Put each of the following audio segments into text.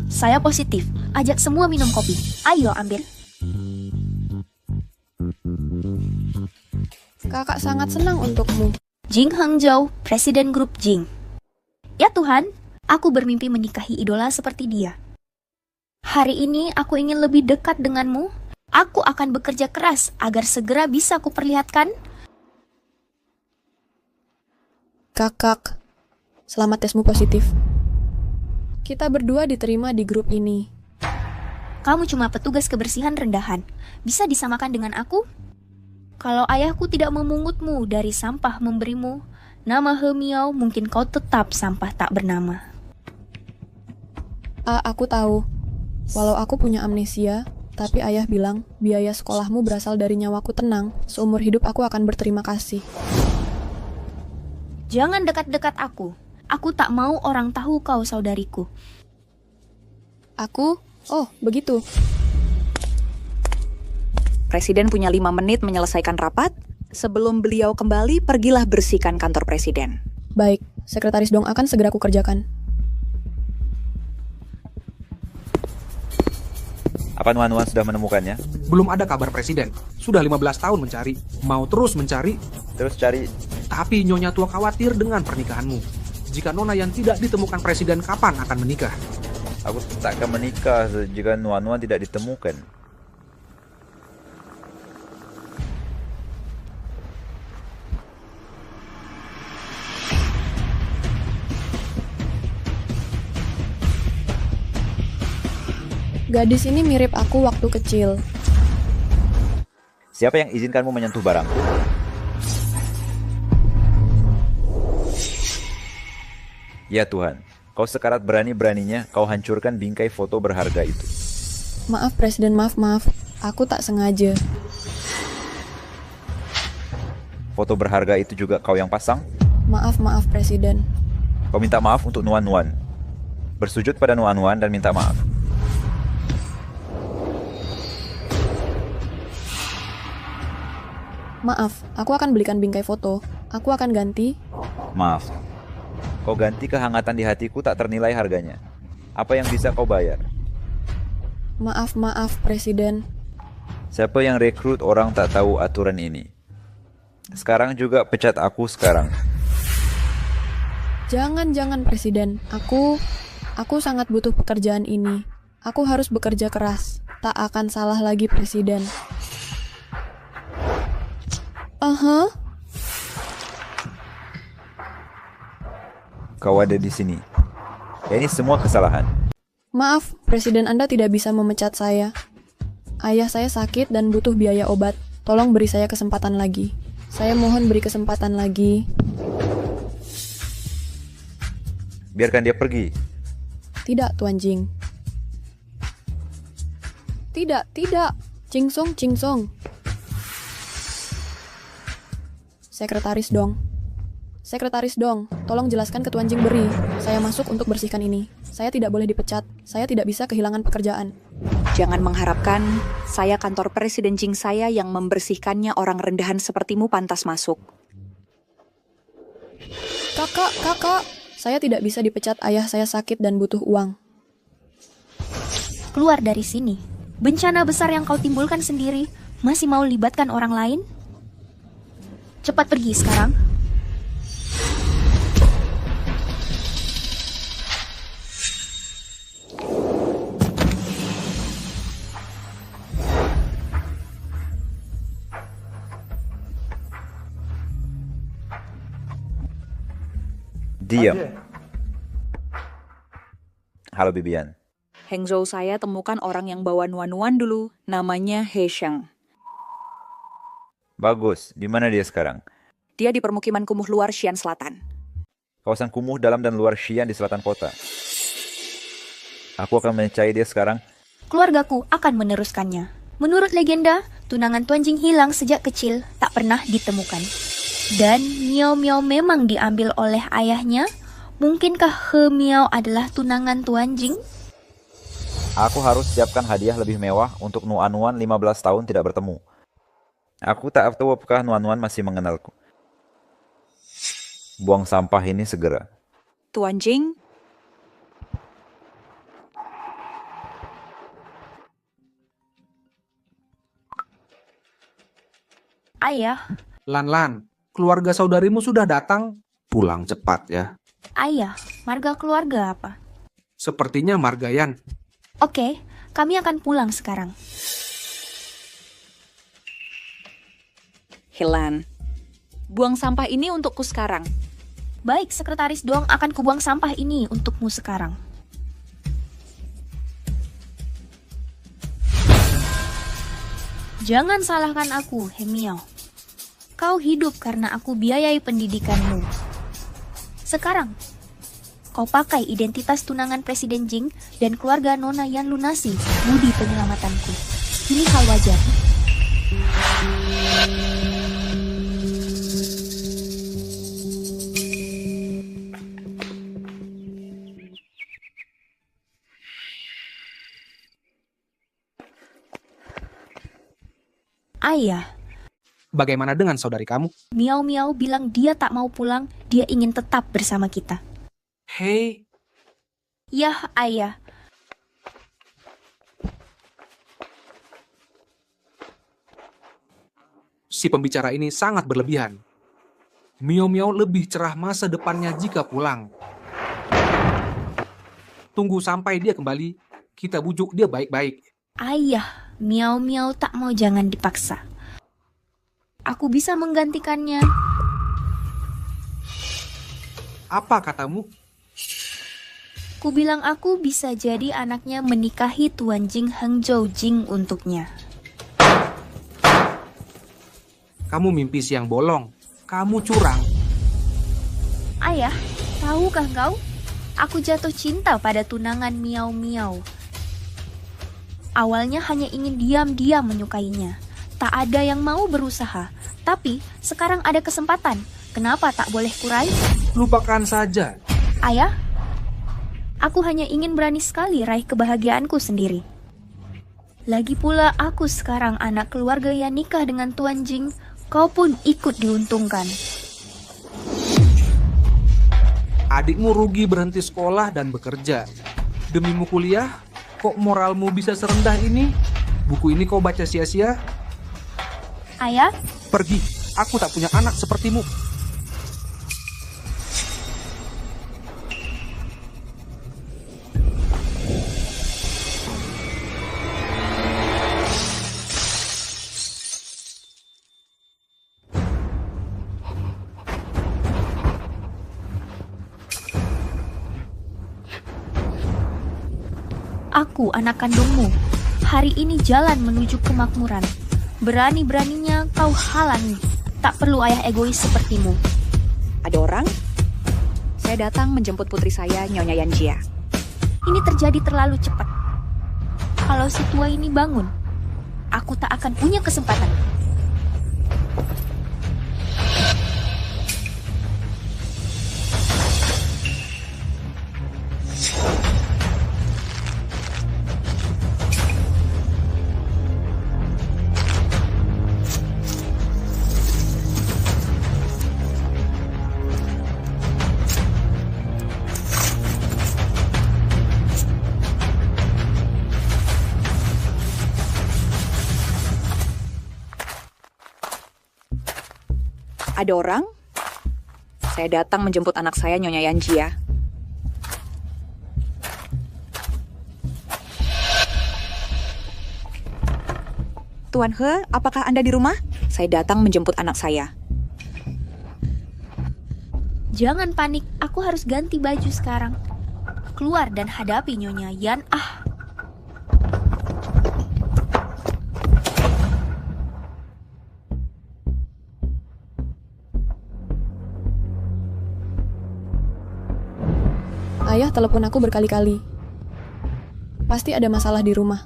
Saya positif. Ajak semua minum kopi. Ayo ambil. Kakak sangat senang untukmu. Jing Hangzhou, Presiden Grup Jing. Ya Tuhan, aku bermimpi menikahi idola seperti dia. Hari ini aku ingin lebih dekat denganmu. Aku akan bekerja keras agar segera bisa kuperlihatkan. Kakak, selamat tesmu positif. Kita berdua diterima di grup ini. Kamu cuma petugas kebersihan rendahan. Bisa disamakan dengan aku? Kalau ayahku tidak memungutmu dari sampah memberimu nama He Miao, mungkin kau tetap sampah tak bernama. Aku tahu. Walau aku punya amnesia, tapi ayah bilang biaya sekolahmu berasal dari nyawaku tenang. Seumur hidup aku akan berterima kasih. Jangan dekat-dekat aku. Aku tak mau orang tahu kau saudariku. Aku? Oh, begitu. Presiden punya 5 menit menyelesaikan rapat. Sebelum beliau kembali, pergilah bersihkan kantor presiden. Baik, Sekretaris Dong akan segera kukerjakan. Apa Nuan-Nuan sudah menemukannya? Belum ada kabar presiden. Sudah 15 tahun mencari. Mau terus mencari. Terus cari. Tapi Nyonya tua khawatir dengan pernikahanmu. Jika Nona yang tidak ditemukan presiden, kapan akan menikah? Aku tak akan menikah jika Nuan-Nuan tidak ditemukan. Gadis ini mirip aku waktu kecil. Siapa yang izinkanmu menyentuh barangku? Ya Tuhan, kau sekarat berani-beraninya kau hancurkan bingkai foto berharga itu. Maaf Presiden, maaf. Aku tak sengaja. Foto berharga itu juga kau yang pasang? Maaf Presiden. Kau minta maaf untuk Nuan-Nuan. Bersujud pada Nuan-Nuan dan minta maaf. Maaf, aku akan belikan bingkai foto. Aku akan ganti. Maaf. Kau ganti kehangatan di hatiku tak ternilai harganya. Apa yang bisa kau bayar? Maaf Presiden. Siapa yang rekrut orang tak tahu aturan ini? Sekarang juga pecat aku sekarang. Jangan Presiden. Aku sangat butuh pekerjaan ini. Aku harus bekerja keras. Tak akan salah lagi Presiden. Kau ada di sini. Ya, ini semua kesalahan. Maaf, Presiden Anda tidak bisa memecat saya. Ayah saya sakit dan butuh biaya obat. Tolong beri saya kesempatan lagi. Saya mohon beri kesempatan lagi. Biarkan dia pergi. Tidak, Tuan Jing. Tidak. Cingsong. Sekretaris Dong, tolong jelaskan ke Tuan Jing Beri. Saya masuk untuk bersihkan ini. Saya tidak boleh dipecat. Saya tidak bisa kehilangan pekerjaan. Jangan mengharapkan saya kantor presiden Jing saya yang membersihkannya orang rendahan sepertimu pantas masuk. Kakak. Saya tidak bisa dipecat, ayah saya sakit dan butuh uang. Keluar dari sini. Bencana besar yang kau timbulkan sendiri, masih mau libatkan orang lain? Cepat pergi sekarang. Diam. Halo Bibian. Hangzhou saya temukan orang yang bawa Nuan-Nuan dulu, namanya He Sheng. Bagus, di mana dia sekarang? Dia di permukiman kumuh luar Xi'an Selatan. Kawasan kumuh dalam dan luar Xi'an di selatan kota. Aku akan mencari dia sekarang. Keluargaku akan meneruskannya. Menurut legenda, tunangan Tuan Jing hilang sejak kecil, tak pernah ditemukan. Dan Miao Miao memang diambil oleh ayahnya. Mungkinkah He Miao adalah tunangan Tuan Jing? Aku harus siapkan hadiah lebih mewah untuk Nuan-Nuan 15 tahun tidak bertemu. Aku tak tahu apakah Nuan-Nuan masih mengenalku. Buang sampah ini segera. Tuan Jing, Ayah, Lan, keluarga saudarimu sudah datang. Pulang cepat ya. ayah, marga keluarga apa? Sepertinya Margayan. Oke, kami akan pulang sekarang. Hilan, buang sampah ini untukku sekarang. Baik, Sekretaris Dong akan kubuang sampah ini untukmu sekarang. Jangan salahkan aku, Hemiao. Kau hidup karena aku biayai pendidikanmu. Sekarang, kau pakai identitas tunangan Presiden Jing dan keluarga Nona Yan lunasi budi penyelamatanku. Ini hal wajar. Ayah, Bagaimana dengan saudari kamu? Miao Miao bilang dia tak mau pulang, dia ingin tetap bersama kita. Hei, Yah, ayah. si pembicara ini sangat berlebihan. Miao lebih cerah masa depannya jika pulang. Tunggu sampai dia kembali, kita bujuk dia baik-baik. Ayah, Miao Miao tak mau, jangan dipaksa. Aku bisa menggantikannya. Apa katamu? Ku bilang aku bisa jadi anaknya menikahi Tuan Jing Hangzhou Jing untuknya. Kamu mimpi siang bolong. Kamu curang. Ayah, tahukah kau? Aku jatuh cinta pada tunangan Miao Miao. Awalnya hanya ingin diam-diam menyukainya. Tak ada yang mau berusaha. Tapi sekarang ada kesempatan. Kenapa tak boleh kurai? Lupakan saja. Ayah, aku hanya ingin berani sekali raih kebahagiaanku sendiri. Lagi pula aku sekarang anak keluarga yang nikah dengan Tuan Jing. Kau pun ikut diuntungkan. Adikmu rugi berhenti sekolah dan bekerja. Demimu kuliah, kok moralmu bisa serendah ini? Buku ini kau baca sia-sia? Ayah, Pergi, aku tak punya anak sepertimu. aku anak kandungmu. Hari ini jalan menuju kemakmuran. Berani-beraninya kau halangi. Tak perlu ayah egois sepertimu. Ada orang? Saya datang menjemput putri saya, Nyonya Yanjia. Ini terjadi terlalu cepat. Kalau si tua ini bangun, aku tak akan punya kesempatan. Ada orang? Saya datang menjemput anak saya, Nyonya Yanjia. Tuan He, apakah Anda di rumah? Saya datang menjemput anak saya. Jangan panik, aku harus ganti baju sekarang. Keluar dan hadapi Nyonya Yan. Ayah telepon aku berkali-kali. Pasti ada masalah di rumah.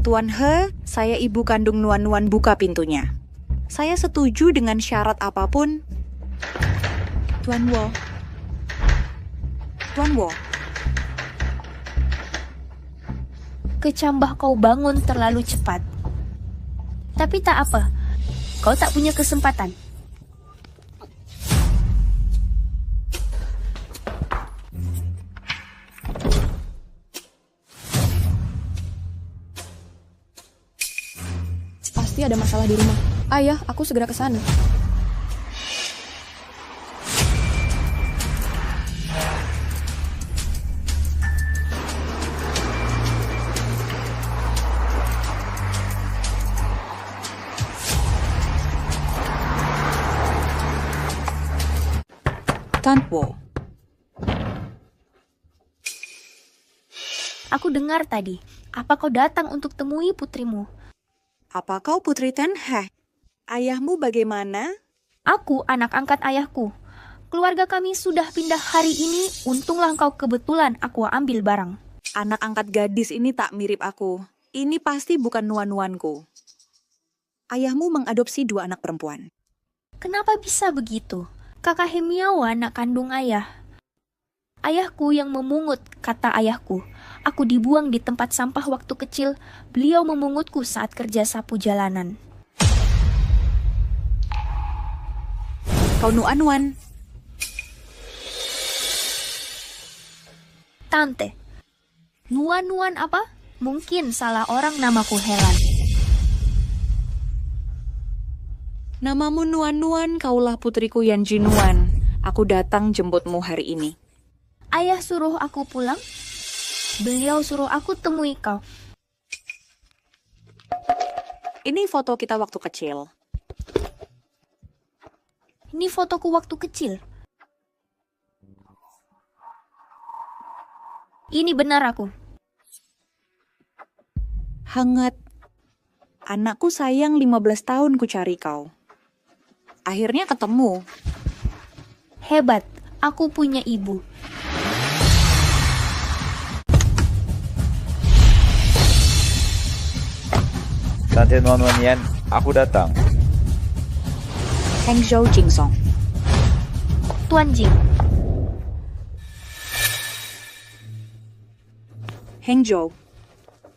Tuan Tuan He, saya ibu kandung Nuan-Nuan buka pintunya. Saya setuju dengan syarat apapun. Tuan Wo. Tuan Wo. Kecambah kau bangun terlalu cepat. Tapi tak apa, kau tak punya kesempatan. Pasti ada masalah di rumah. Ayah, aku segera ke sana. Tan Wo. Aku dengar tadi, apa kau datang untuk temui putrimu? Apa kau Putri Tan He? Ayahmu bagaimana? Aku anak angkat ayahku. Keluarga kami sudah pindah hari ini, untunglah kau kebetulan aku ambil barang. Anak angkat gadis ini tak mirip aku. Ini pasti bukan nuan-nuanku. Ayahmu mengadopsi 2 anak perempuan. Kenapa bisa begitu? Kakak Hemiawa anak kandung ayah. Ayahku yang memungut, kata ayahku. Aku dibuang di tempat sampah waktu kecil. Beliau memungutku saat kerja sapu jalanan. Kau nuan-nuan. Tante. Nuan-nuan apa? Mungkin salah orang namaku Helan. Namamu Nuan-Nuan, kaulah putriku Yan Jinuan. Aku datang jemputmu hari ini. Ayah suruh aku pulang. Beliau suruh aku temui kau. Ini foto kita waktu kecil. Ini fotoku waktu kecil. Ini benar aku. Hangat. Anakku sayang 15 tahun ku cari kau. Akhirnya ketemu. Hebat, aku punya ibu. Tante Nuan-Nuan Yan, aku datang. Hangzhou Jingsong. Tuan Jing, Hangzhou.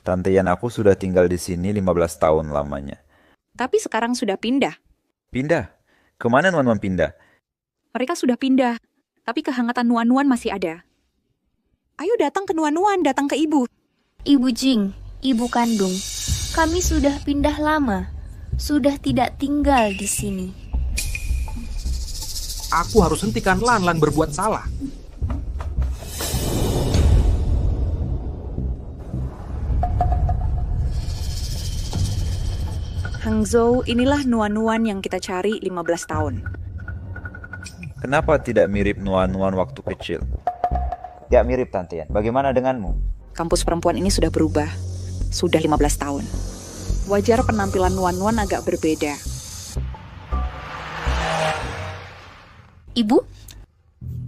Tante Yan, aku sudah tinggal di sini 15 tahun lamanya. Tapi sekarang sudah pindah. Pindah? Kemana Nuan-Nuan pindah? Mereka sudah pindah. Tapi kehangatan Nuan-Nuan masih ada. Ayo datang ke Nuan-Nuan, datang ke ibu. Ibu Jing, ibu kandung. Kami sudah pindah lama. Sudah tidak tinggal di sini. Aku harus hentikan Lan berbuat salah. Hangzhou, inilah Nuan-Nuan yang kita cari 15 tahun. Kenapa tidak mirip Nuan-Nuan waktu kecil? Tidak mirip Tante Yan. Bagaimana denganmu? Kampus perempuan ini sudah berubah. Sudah 15 tahun. Wajar penampilan Nuan-Nuan agak berbeda. Ibu,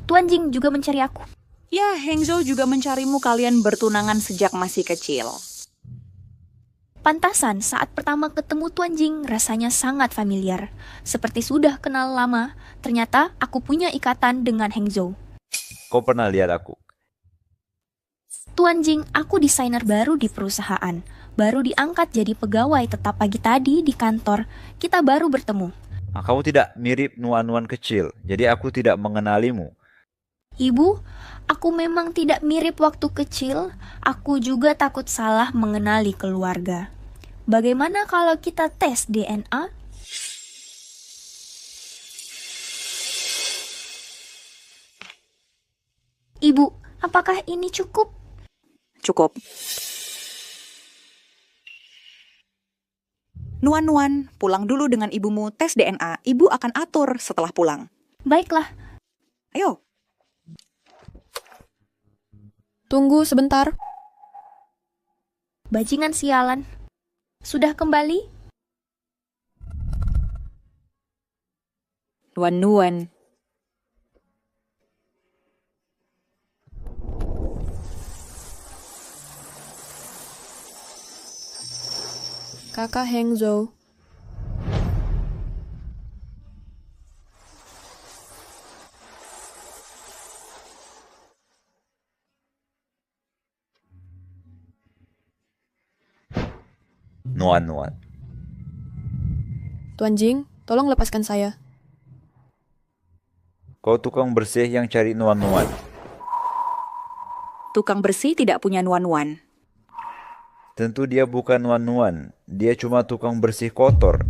Tuan Jing juga mencari aku. Ya, Hangzhou juga mencarimu, kalian bertunangan sejak masih kecil. Pantasan saat pertama ketemu Tuan Jing rasanya sangat familiar. Seperti sudah kenal lama, ternyata aku punya ikatan dengan Hangzhou. Kau pernah lihat aku? Tuan Jing, aku desainer baru di perusahaan. Baru diangkat jadi pegawai tetap pagi tadi di kantor. Kita baru bertemu. Nah, kamu tidak mirip Nuan-Nuan kecil, jadi aku tidak mengenalimu. Ibu, aku memang tidak mirip waktu kecil. Aku juga takut salah mengenali keluarga. Bagaimana kalau kita tes DNA? Ibu, apakah ini cukup? Cukup. Nuan-Nuan, pulang dulu dengan ibumu, tes DNA. Ibu akan atur setelah pulang. Baiklah, Ayo. Tunggu sebentar. bajingan sialan. Sudah kembali? Nuan-Nuan. Kakak Hengzhou. Nuan-nuan. Tuan Jing, tolong lepaskan saya. Kau tukang bersih yang cari nuan-nuan. Tukang bersih tidak punya nuan-nuan. Tentu dia bukan nuan-nuan. Dia cuma tukang bersih kotor.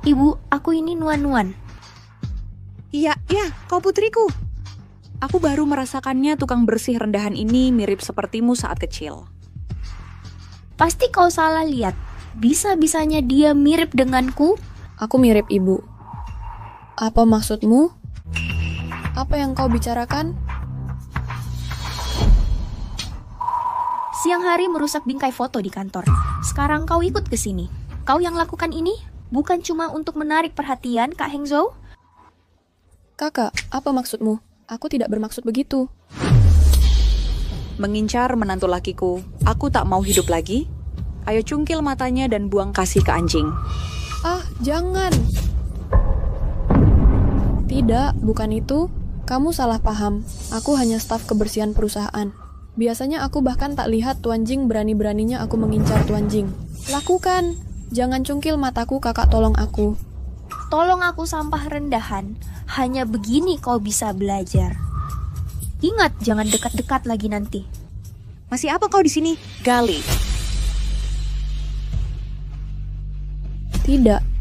Ibu, aku ini nuan-nuan. Iya, kau putriku. Aku baru merasakannya tukang bersih rendahan ini mirip sepertimu saat kecil. Pasti kau salah lihat. Bisa-bisanya dia mirip denganku. Aku mirip ibu. Apa maksudmu? Apa yang kau bicarakan? Siang hari merusak bingkai foto di kantor. Sekarang kau ikut ke sini. Kau yang lakukan ini bukan cuma untuk menarik perhatian Kak Hengzhou. Kakak, apa maksudmu? Aku tidak bermaksud begitu. Mengincar menantu lakiku, aku tak mau hidup lagi. Ayo cungkil matanya dan buang kasih ke anjing. Ah, jangan. Tidak, bukan itu. Kamu salah paham. Aku hanya staf kebersihan perusahaan. Biasanya aku bahkan tak lihat Tuan Jing berani-beraninya aku mengincar Tuan Jing. Lakukan. Jangan cungkil mataku, kakak, tolong aku. Tolong aku sampah rendahan. Hanya begini kau bisa belajar. Ingat, jangan dekat-dekat lagi nanti. Masih apa kau di sini? Gali. Tidak.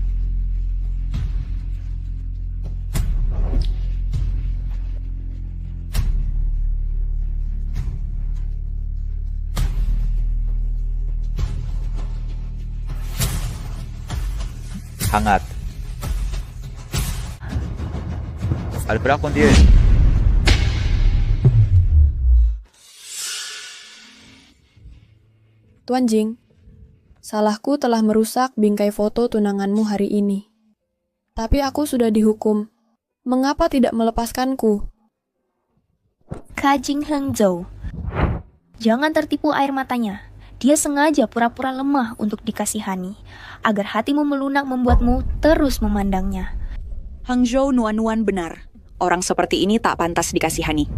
Hangat. Albra con 10. Tuan Jing, salahku telah merusak bingkai foto tunanganmu hari ini. Tapi aku sudah dihukum. Mengapa tidak melepaskanku? Kak Jing Hengzhou. Jangan tertipu air matanya. Dia sengaja pura-pura lemah untuk dikasihani, agar hatimu melunak membuatmu terus memandangnya. Hangzhou nuan-nuan benar. Orang seperti ini tak pantas dikasihani.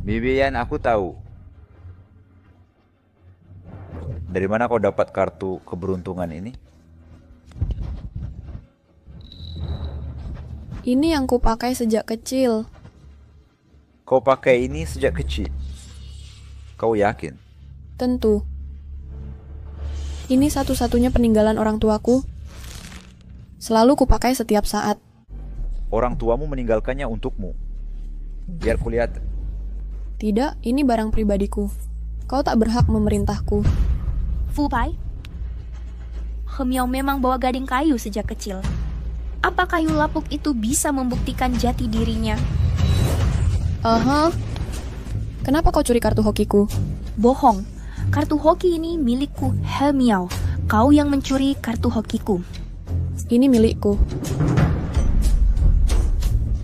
Bibian, aku tahu. Dari mana kau dapat kartu keberuntungan ini? Ini yang kupakai sejak kecil. Kau pakai ini sejak kecil. Kau yakin? Tentu. Ini satu-satunya peninggalan orang tuaku. Selalu kupakai setiap saat. Orang tuamu meninggalkannya untukmu. Biar kulihat. Tidak, ini barang pribadiku. Kau tak berhak memerintahku. Fu Pai, He Miao memang bawa gading kayu sejak kecil. Apa kayu lapuk itu bisa membuktikan jati dirinya? Aha. Kenapa kau curi kartu hokiku? Bohong. Kartu hoki ini milikku, He Miao. Kau yang mencuri kartu hokiku. Ini milikku.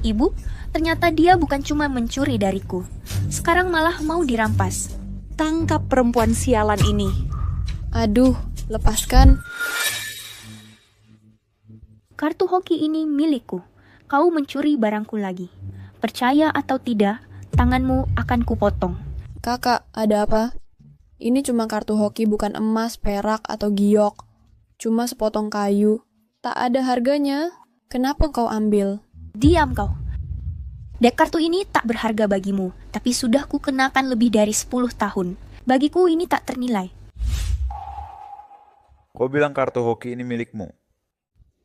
Ibu, ternyata dia bukan cuma mencuri dariku. Sekarang malah mau dirampas. Tangkap perempuan sialan ini. Aduh, lepaskan. Kartu hoki ini milikku. Kau mencuri barangku lagi. Percaya atau tidak, tanganmu akan kupotong. Kakak, ada apa? Ini cuma kartu hoki, bukan emas, perak, atau giok. Cuma sepotong kayu. Tak ada harganya. Kenapa kau ambil? Diam kau. Dek kartu ini tak berharga bagimu, tapi sudah kukenakan lebih dari 10 tahun. Bagiku ini tak ternilai. Kau bilang kartu hoki ini milikmu.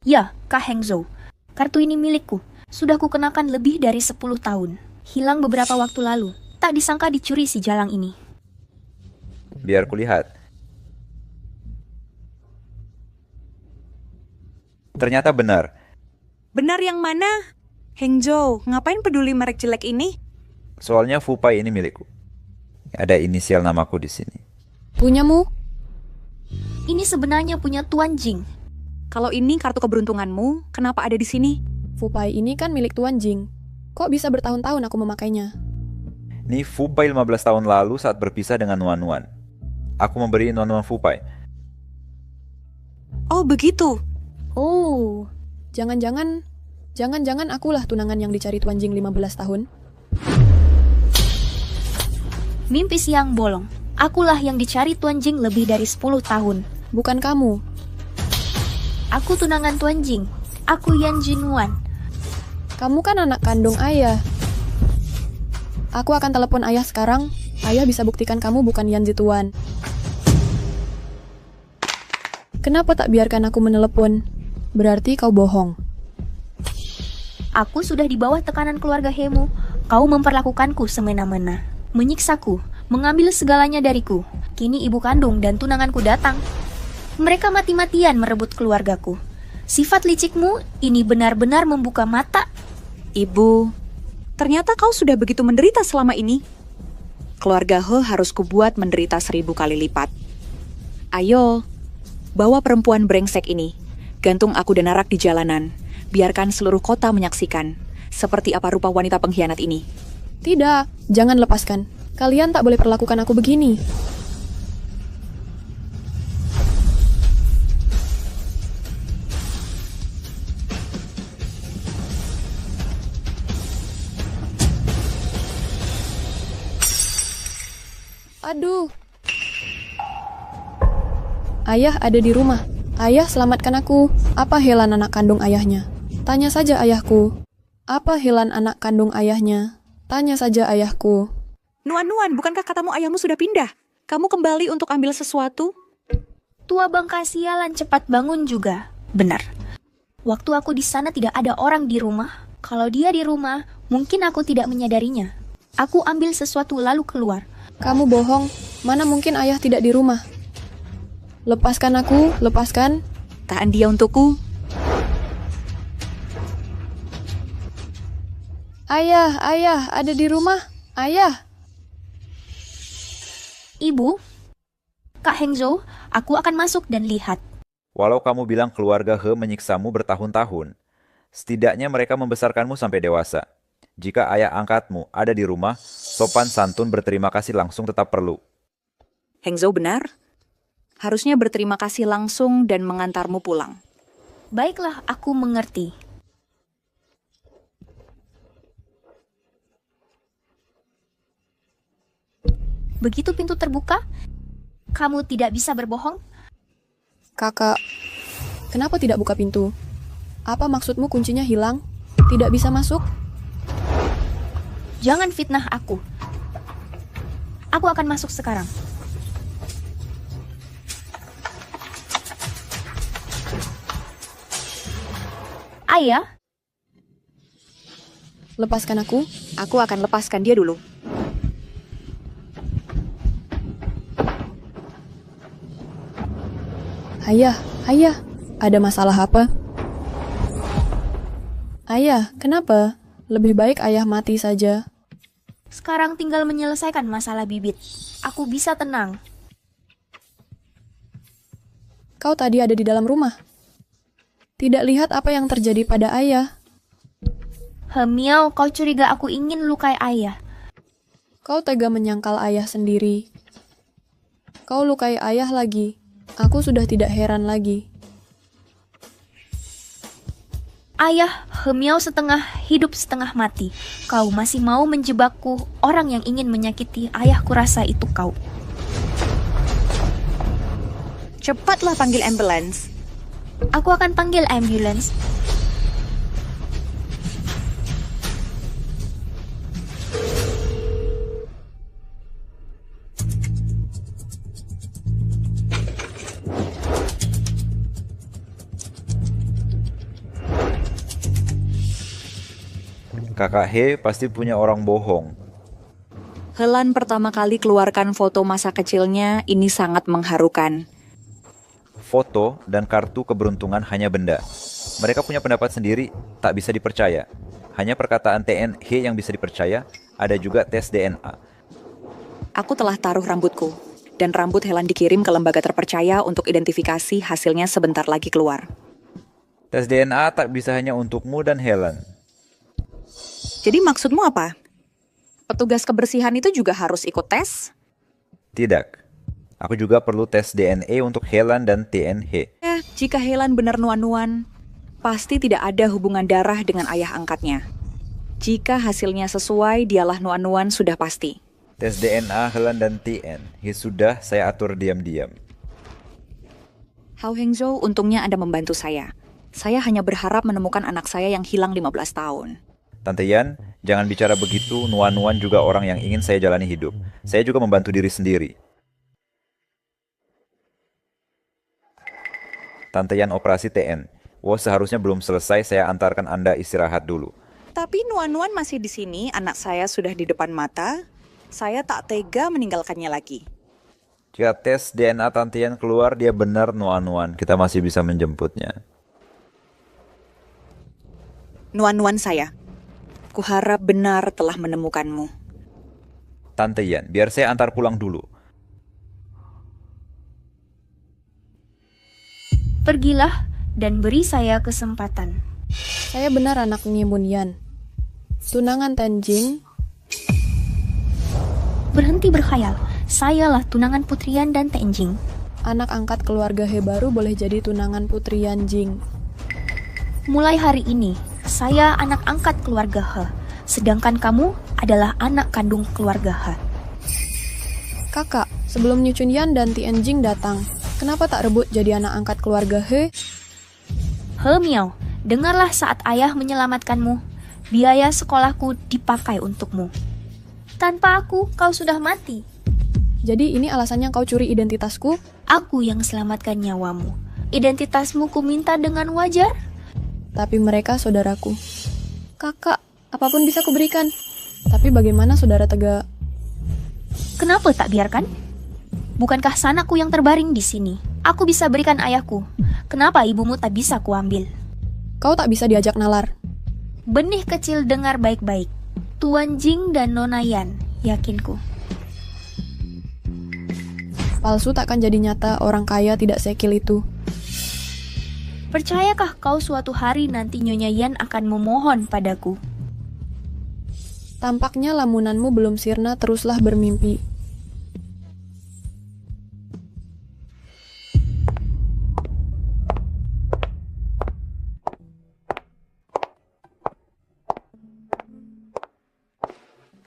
Ya, Kak Hengzhou. Kartu ini milikku. Sudah kukenakan lebih dari 10 tahun. Hilang beberapa waktu lalu. Tak disangka dicuri si jalang ini. Biar kulihat. Ternyata benar. Benar yang mana? Hengzhou, ngapain peduli merek jelek ini? Soalnya Fu Pai ini milikku. Ada inisial namaku di sini. Punyamu? Ini sebenarnya punya Tuan Jing. Kalau ini kartu keberuntunganmu, kenapa ada di sini? Fu Pai ini kan milik Tuan Jing. Kok bisa bertahun-tahun aku memakainya? Ini Fupai 15 tahun lalu saat berpisah dengan Nuan-Nuan. Aku memberi Nuan-Nuan Fupai. Oh, begitu. Oh, Jangan-jangan akulah tunangan yang dicari Tuan Jing 15 tahun. mimpi siang bolong. Akulah yang dicari Tuan Jing lebih dari 10 tahun. Bukan kamu. Aku tunangan Tuan Jing. Aku Yan Jinwan. Kamu kan anak kandung ayah. Aku akan telepon ayah sekarang. Ayah bisa buktikan kamu bukan Yan Zituan. Kenapa tak biarkan aku menelepon? Berarti kau bohong. Aku sudah di bawah tekanan keluarga Hemu. Kau memperlakukanku semena-mena, menyiksaku, mengambil segalanya dariku. Kini ibu kandung dan tunanganku datang. Mereka mati-matian merebut keluargaku. Sifat licikmu ini benar-benar membuka mata. Ibu, ternyata kau sudah begitu menderita selama ini. Keluarga He harus kubuat menderita 1000 kali lipat. Ayo, bawa perempuan brengsek ini. Gantung aku dan Narak di jalanan. Biarkan seluruh kota menyaksikan seperti apa rupa wanita pengkhianat ini. Tidak, jangan lepaskan. Kalian tak boleh perlakukan aku begini. Aduh. Ayah ada di rumah. Ayah, selamatkan aku. Apa Helan anak kandung ayahnya? Tanya saja ayahku. Apa Helan anak kandung ayahnya? Tanya saja ayahku. Nuan-Nuan, bukankah katamu ayahmu sudah pindah? Kamu kembali untuk ambil sesuatu? Tua bangka sialan cepat bangun juga. Benar. Waktu aku di sana tidak ada orang di rumah. Kalau dia di rumah, mungkin aku tidak menyadarinya. Aku ambil sesuatu lalu keluar. Kamu bohong. Mana mungkin ayah tidak di rumah? Lepaskan aku, lepaskan. Tahan dia untukku. Ayah, ada di rumah. Ayah. Ibu, Kak Hengzhou, aku akan masuk dan lihat. Walau kamu bilang keluarga He menyiksamu bertahun-tahun, setidaknya mereka membesarkanmu sampai dewasa. Jika ayah angkatmu ada di rumah, sopan santun berterima kasih langsung tetap perlu. Hengzhou benar. Harusnya berterima kasih langsung dan mengantarmu pulang. Baiklah, aku mengerti. Begitu pintu terbuka, kamu tidak bisa berbohong. Kakak, kenapa tidak buka pintu? Apa maksudmu kuncinya hilang? Tidak bisa masuk? Jangan fitnah aku. Aku akan masuk sekarang. Ayah, Lepaskan aku. Aku akan lepaskan dia dulu. Ayah, ada masalah apa? Ayah, kenapa? Lebih baik ayah mati saja. sekarang tinggal menyelesaikan masalah bibit. Aku bisa tenang. Kau tadi ada di dalam rumah. Tidak lihat apa yang terjadi pada ayah. Hemiao, kau curiga aku ingin lukai ayah. Kau tega menyangkal ayah sendiri. Kau lukai ayah lagi. Aku sudah tidak heran lagi. Ayah, Hemiao setengah hidup setengah mati. Kau masih mau menjebakku, orang yang ingin menyakiti ayahku rasa itu kau. Cepatlah panggil ambulans. Aku akan panggil ambulans. Kakak He pasti punya orang bohong. Helan pertama kali keluarkan foto masa kecilnya, ini sangat mengharukan. Foto dan kartu keberuntungan hanya benda. Mereka punya pendapat sendiri, tak bisa dipercaya. Hanya perkataan TN He yang bisa dipercaya, ada juga tes DNA. Aku telah taruh rambutku, dan rambut Helan dikirim ke lembaga terpercaya untuk identifikasi, hasilnya sebentar lagi keluar. Tes DNA tak bisa hanya untukmu dan Helen. Jadi maksudmu apa? Petugas kebersihan itu juga harus ikut tes? Tidak. Aku juga perlu tes DNA untuk Helan dan TNH. Jika Helan benar nuan-nuan, pasti tidak ada hubungan darah dengan ayah angkatnya. Jika hasilnya sesuai, dialah nuan-nuan sudah pasti. Tes DNA Helan dan TNH sudah saya atur diam-diam. Hao Hengzhou, untungnya Anda membantu saya. Saya hanya berharap menemukan anak saya yang hilang 15 tahun. Tante Yan, jangan bicara begitu, nuan-nuan juga orang yang ingin saya jalani hidup. Saya juga membantu diri sendiri. Tante Yan operasi TN. Wah, seharusnya belum selesai, saya antarkan Anda istirahat dulu. Tapi nuan-nuan masih di sini, anak saya sudah di depan mata. Saya tak tega meninggalkannya lagi. Jika tes DNA Tante Yan keluar, dia benar nuan-nuan. Kita masih bisa menjemputnya. Nuan-nuan saya, kuharap benar telah menemukanmu. Tante Yan, biar saya antar pulang dulu. Pergilah dan beri saya kesempatan. Saya benar anak Nyemun Yan. Tunangan Tenjing. Berhenti berkhayal. Sayalah tunangan Putri Yan dan Tenjing. Anak angkat keluarga He baru boleh jadi tunangan Putri Yan Jing. Mulai hari ini, saya anak angkat keluarga He. Sedangkan kamu adalah anak kandung keluarga He. Kakak, sebelum Nyu Chunyan dan Tien Jing datang, kenapa tak rebut jadi anak angkat keluarga He? He Miao, dengarlah saat ayah menyelamatkanmu. Biaya sekolahku dipakai untukmu. Tanpa aku, kau sudah mati. Jadi ini alasannya kau curi identitasku? Aku yang selamatkan nyawamu. Identitasmu ku minta dengan wajar. Tapi mereka saudaraku. Kakak, apapun bisa kuberikan. Tapi bagaimana saudara Tega? Kenapa tak biarkan? Bukankah sanaku yang terbaring di sini? Aku bisa berikan ayahku. Kenapa ibumu tak bisa kuambil? Kau tak bisa diajak nalar. Benih kecil, dengar baik-baik. Tuan Jing dan Nona Yan, yakinku. Palsu takkan jadi nyata, orang kaya tidak sekil itu. Percayakah kau suatu hari nanti Nyonya Yan akan memohon padaku? Tampaknya lamunanmu belum sirna, teruslah bermimpi.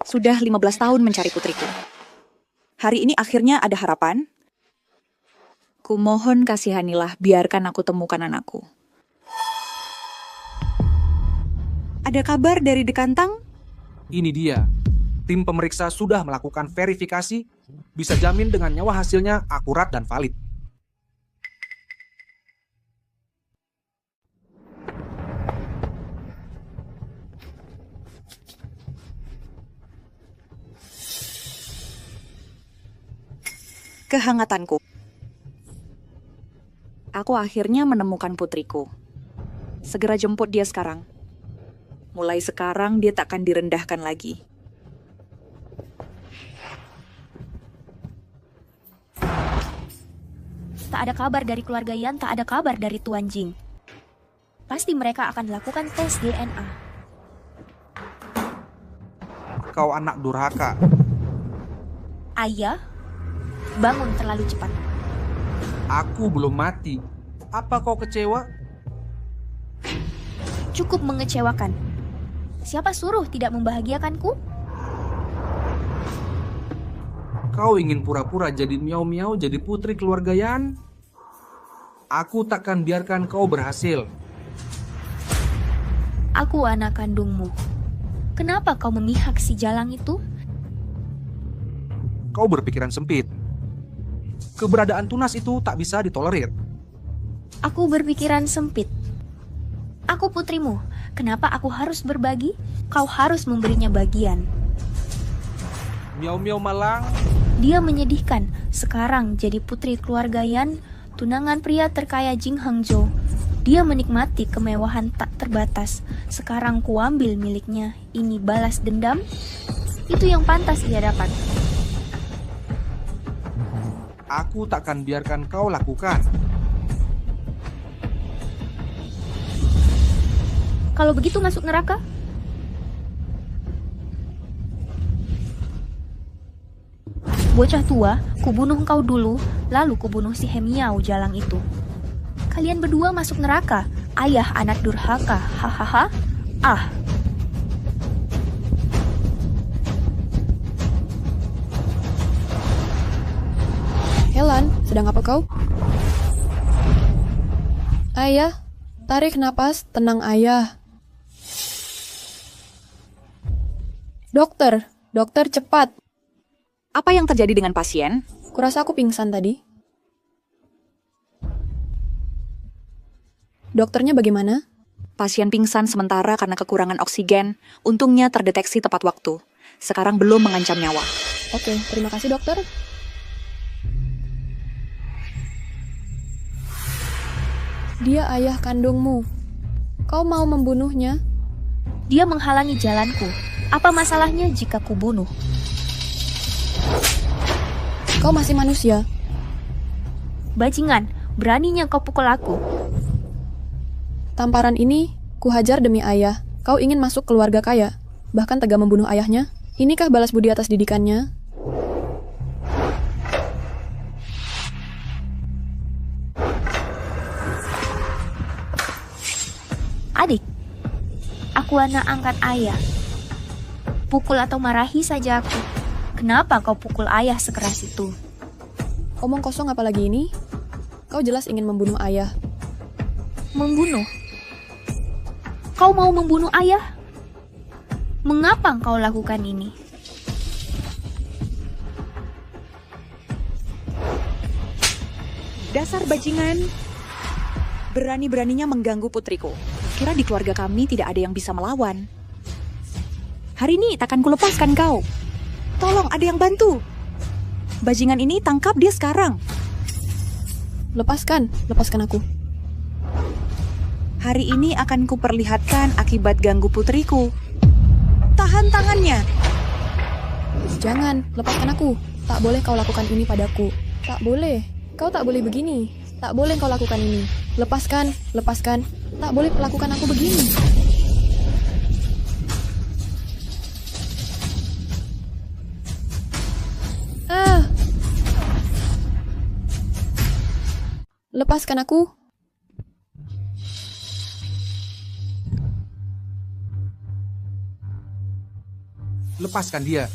Sudah 15 tahun mencari putriku. Hari ini akhirnya ada harapan. Kumohon kasihanilah, biarkan aku temukan anakku. Ada kabar dari Dekantang? Ini dia. Tim pemeriksa sudah melakukan verifikasi, bisa jamin dengan nyawa hasilnya akurat dan valid. Kehangatanku. Aku akhirnya menemukan putriku. Segera jemput dia sekarang. Mulai sekarang dia tak akan direndahkan lagi. Tak ada kabar dari keluarga Yan, tak ada kabar dari Tuan Jing. Pasti mereka akan lakukan tes DNA. Kau anak durhaka. Ayah, bangun terlalu cepat. Aku belum mati. Apa kau kecewa? Cukup mengecewakan. Siapa suruh tidak membahagiakanku? Kau ingin pura-pura jadi miau-miau, jadi putri keluarga Yan? Aku takkan biarkan kau berhasil. Aku anak kandungmu. Kenapa kau memihak si Jalang itu? Kau berpikiran sempit. Keberadaan tunas itu tak bisa ditolerir. Aku berpikiran sempit. Aku putrimu. Kenapa aku harus berbagi? Kau harus memberinya bagian. Miau-miau malang. Dia menyedihkan. Sekarang jadi putri keluarga Yan, tunangan pria terkaya Jing Hangzhou. Dia menikmati kemewahan tak terbatas. Sekarang kuambil miliknya. Ini balas dendam? Itu yang pantas ia dapat. Aku takkan biarkan kau lakukan. Kalau begitu masuk neraka? Bocah tua, kubunuh kau dulu, lalu kubunuh si Hemiao jalang itu. Kalian berdua masuk neraka, ayah anak durhaka, hahaha. Ah. Helan, sedang apa kau? Ayah, tarik napas, tenang ayah. Dokter, dokter cepat. Apa yang terjadi dengan pasien? Kurasa aku pingsan tadi. Dokternya bagaimana? Pasien pingsan sementara karena kekurangan oksigen. Untungnya terdeteksi tepat waktu. Sekarang belum mengancam nyawa. Oke, terima kasih dokter. Dia ayah kandungmu. Kau mau membunuhnya? Dia menghalangi jalanku. Apa masalahnya jika kubunuh? Kau masih manusia. Bajingan, beraninya kau pukul aku. Tamparan ini kuhajar demi ayah. Kau ingin masuk keluarga kaya, bahkan tega membunuh ayahnya. Inikah balas budi atas didikannya? Adik, aku anak angkat ayah. Pukul atau marahi saja aku. Kenapa kau pukul ayah sekeras itu? Omong kosong apalagi ini? Kau jelas ingin membunuh ayah. Membunuh? Kau mau membunuh ayah? Mengapa kau lakukan ini? Dasar bajingan. Berani-beraninya mengganggu putriku. Kira di keluarga kami tidak ada yang bisa melawan. Hari ini takkan kulepaskan kau. Tolong, ada yang bantu. Bajingan ini tangkap dia sekarang. Lepaskan aku. Hari ini akan kuperlihatkan akibat ganggu putriku. Tahan tangannya. Jangan, lepaskan aku. Tak boleh kau lakukan ini padaku. Tak boleh. Kau tak boleh begini. Tak boleh kau lakukan ini. Lepaskan. Tak boleh perlakukan aku begini. Lepaskan aku. Lepaskan dia.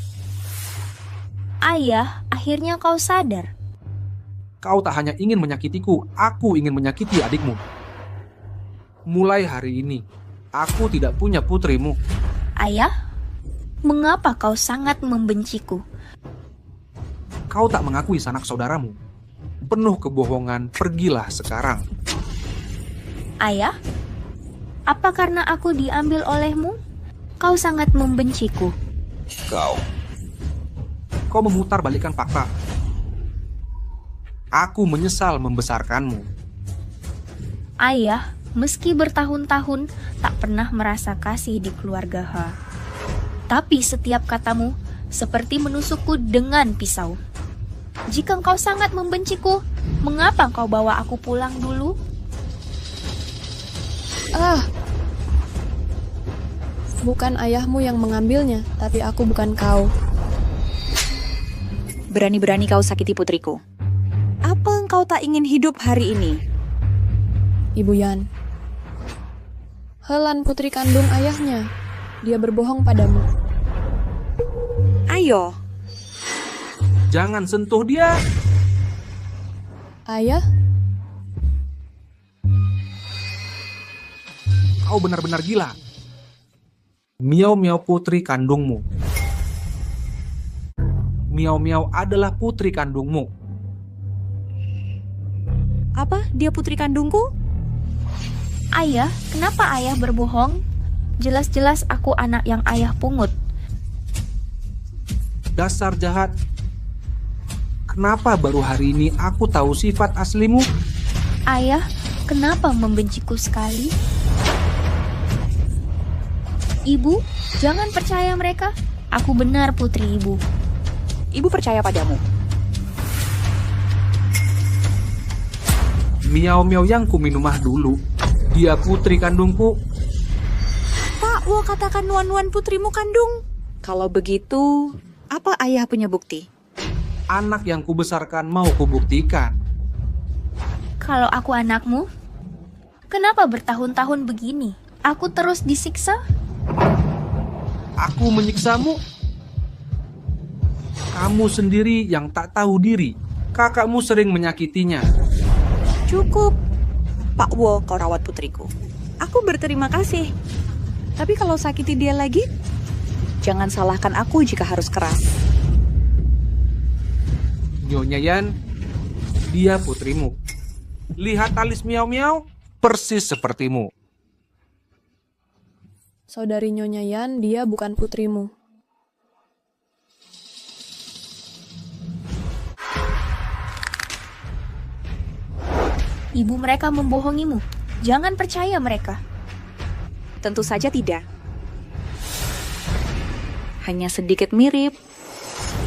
Ayah, akhirnya kau sadar. Kau tak hanya ingin menyakitiku, aku ingin menyakiti adikmu. Mulai hari ini, aku tidak punya putrimu. Ayah, mengapa kau sangat membenciku? Kau tak mengakui sanak saudaramu. Penuh kebohongan, pergilah sekarang. Ayah, apa karena aku diambil olehmu? Kau sangat membenciku. Kau memutar balikan fakta. Aku menyesal membesarkanmu. Ayah, meski bertahun-tahun tak pernah merasa kasih di keluarga H. Tapi setiap katamu seperti menusukku dengan pisau. Jika engkau sangat membenciku, mengapa kau bawa aku pulang dulu? Bukan ayahmu yang mengambilnya, tapi aku bukan kau. Berani-berani kau sakiti putriku. Apa engkau tak ingin hidup hari ini? Ibu Yan. Helan putri kandung ayahnya. Dia berbohong padamu. Ayo. Jangan sentuh dia. Ayah? Kau benar-benar gila. Miao Miao putri kandungmu. Miao Miao adalah putri kandungmu. Apa? Dia putri kandungku? Ayah, kenapa ayah berbohong? Jelas-jelas aku anak yang ayah pungut. Dasar jahat. Kenapa baru hari ini aku tahu sifat aslimu? Ayah, kenapa membenciku sekali? Ibu, jangan percaya mereka. Aku benar putri ibu. Ibu percaya padamu. Miao Miao yang kuminumah dulu. Dia putri kandungku. Tak, wo katakan nuan-nuan putrimu kandung. Kalau begitu, apa ayah punya bukti? Anak yang kubesarkan mau kubuktikan. Kalau aku anakmu, kenapa bertahun-tahun begini? Aku terus disiksa? Aku menyiksamu? Kamu sendiri yang tak tahu diri. Kakakmu sering menyakitinya. Cukup. Pak Wo, kau rawat putriku. Aku berterima kasih. Tapi kalau sakiti dia lagi, jangan salahkan aku jika harus keras. Nyonya Yan, dia putrimu. Lihat alis miau-miau, persis sepertimu. Saudari Nyonya Yan, dia bukan putrimu. Ibu mereka membohongimu. Jangan percaya mereka. Tentu saja tidak. Hanya sedikit mirip.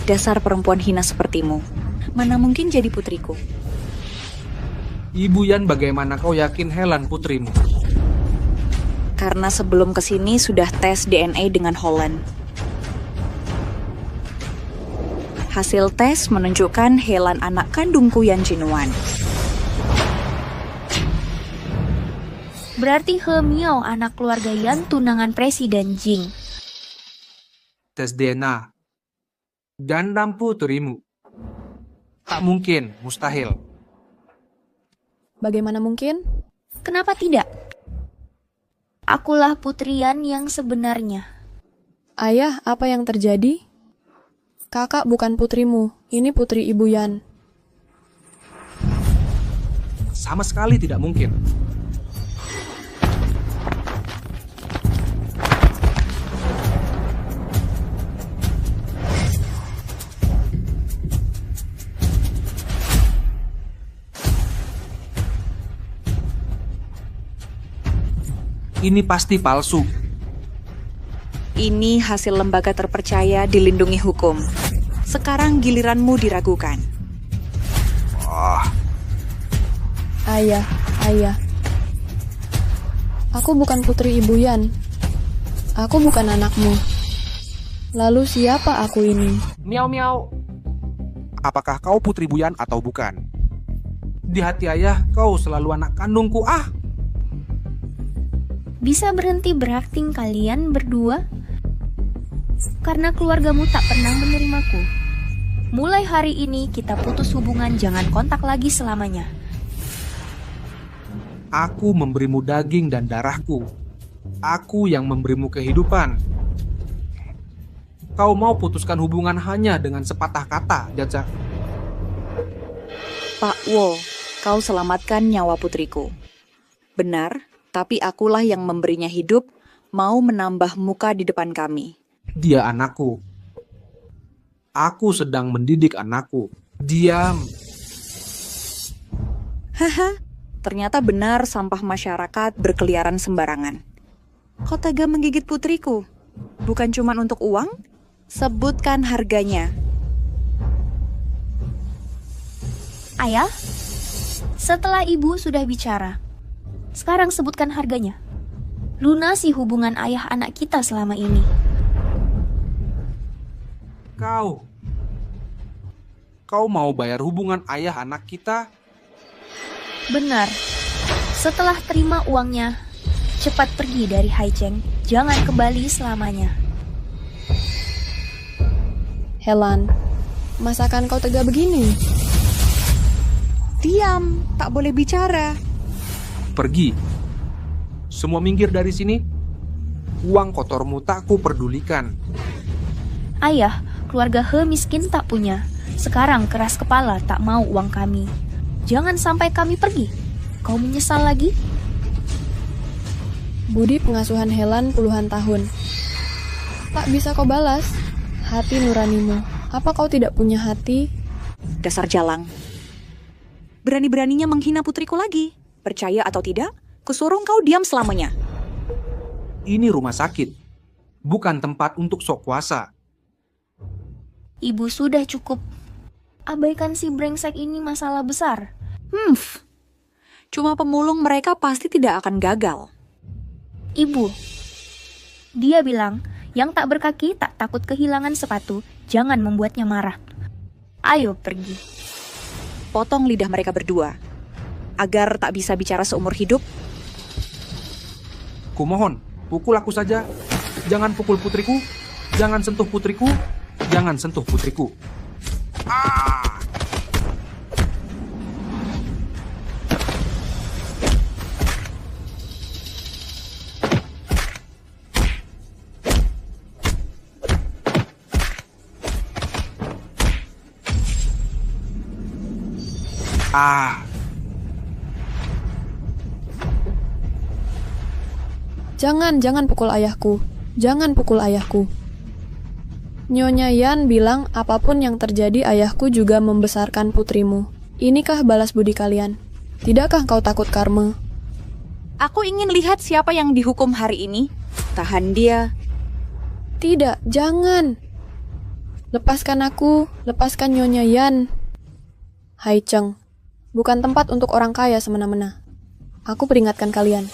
Dasar perempuan hina sepertimu. Mana mungkin jadi putriku? Ibu Yan, bagaimana kau yakin Helen putrimu? Karena sebelum kesini sudah tes DNA dengan Holland. Hasil tes menunjukkan Helen anak kandungku yang Jinuan. Berarti He Miao anak keluarga Yan tunangan Presiden Jing. Tes DNA. Gandam putrimu. Tak mungkin, mustahil. Bagaimana mungkin? Kenapa tidak? Akulah putri Yan yang sebenarnya. Ayah, apa yang terjadi? Kakak bukan putrimu, ini putri Ibu Yan. Sama sekali tidak mungkin. Ini pasti palsu. Ini hasil lembaga terpercaya dilindungi hukum. Sekarang giliranmu diragukan. Ayah. Aku bukan putri Ibu Yan. Aku bukan anakmu. Lalu siapa aku ini? Miau-miau. Apakah kau putri Buyan atau bukan? Di hati ayah, kau selalu anak kandungku. Bisa berhenti berakting kalian berdua? Karena keluargamu tak pernah menerimaku. Mulai hari ini kita putus hubungan, jangan kontak lagi selamanya. Aku memberimu daging dan darahku. Aku yang memberimu kehidupan. Kau mau putuskan hubungan hanya dengan sepatah kata, Jaja. Pak Wo, kau selamatkan nyawa putriku. Benar, tapi akulah yang memberinya hidup, mau menambah muka di depan kami. Dia anakku. Aku sedang mendidik anakku. Diam. Haha, ternyata benar sampah masyarakat berkeliaran sembarangan. Kau tega menggigit putriku? Bukan cuma untuk uang? Sebutkan harganya. Ayah, setelah ibu sudah bicara, sekarang sebutkan harganya. Lunasi hubungan ayah anak kita selama ini. Kau mau bayar hubungan ayah anak kita? Benar. Setelah terima uangnya, cepat pergi dari Haicheng. Jangan kembali selamanya. Helen, masakan kau tega begini? Diam, tak boleh bicara. Pergi. Semua minggir dari sini. Uang kotormu tak kuperdulikan. Ayah, keluarga He miskin tak punya. Sekarang keras kepala tak mau uang kami. Jangan sampai kami pergi. Kau menyesal lagi? Budi pengasuhan Helen puluhan tahun. Tak bisa kau balas. Hati nuranimu. Apa kau tidak punya hati? Dasar jalang. Berani-beraninya menghina putriku lagi. Percaya atau tidak, kusuruh kau diam selamanya. Ini rumah sakit, bukan tempat untuk sok kuasa. Ibu sudah cukup. Abaikan si brengsek ini masalah besar. Cuma pemulung mereka pasti tidak akan gagal. Ibu, dia bilang, yang tak berkaki tak takut kehilangan sepatu, jangan membuatnya marah. Ayo pergi. Potong lidah mereka berdua, agar tak bisa bicara seumur hidup. Kumohon, pukul aku saja. Jangan pukul putriku. Jangan sentuh putriku. Jangan sentuh putriku. Jangan pukul ayahku. Jangan pukul ayahku. Nyonya Yan bilang apapun yang terjadi ayahku juga membesarkan putrimu. Inikah balas budi kalian? Tidakkah kau takut karma? Aku ingin lihat siapa yang dihukum hari ini. Tahan dia. Tidak, jangan. Lepaskan aku, lepaskan Nyonya Yan. Hai Cheng, bukan tempat untuk orang kaya semena-mena. Aku peringatkan kalian.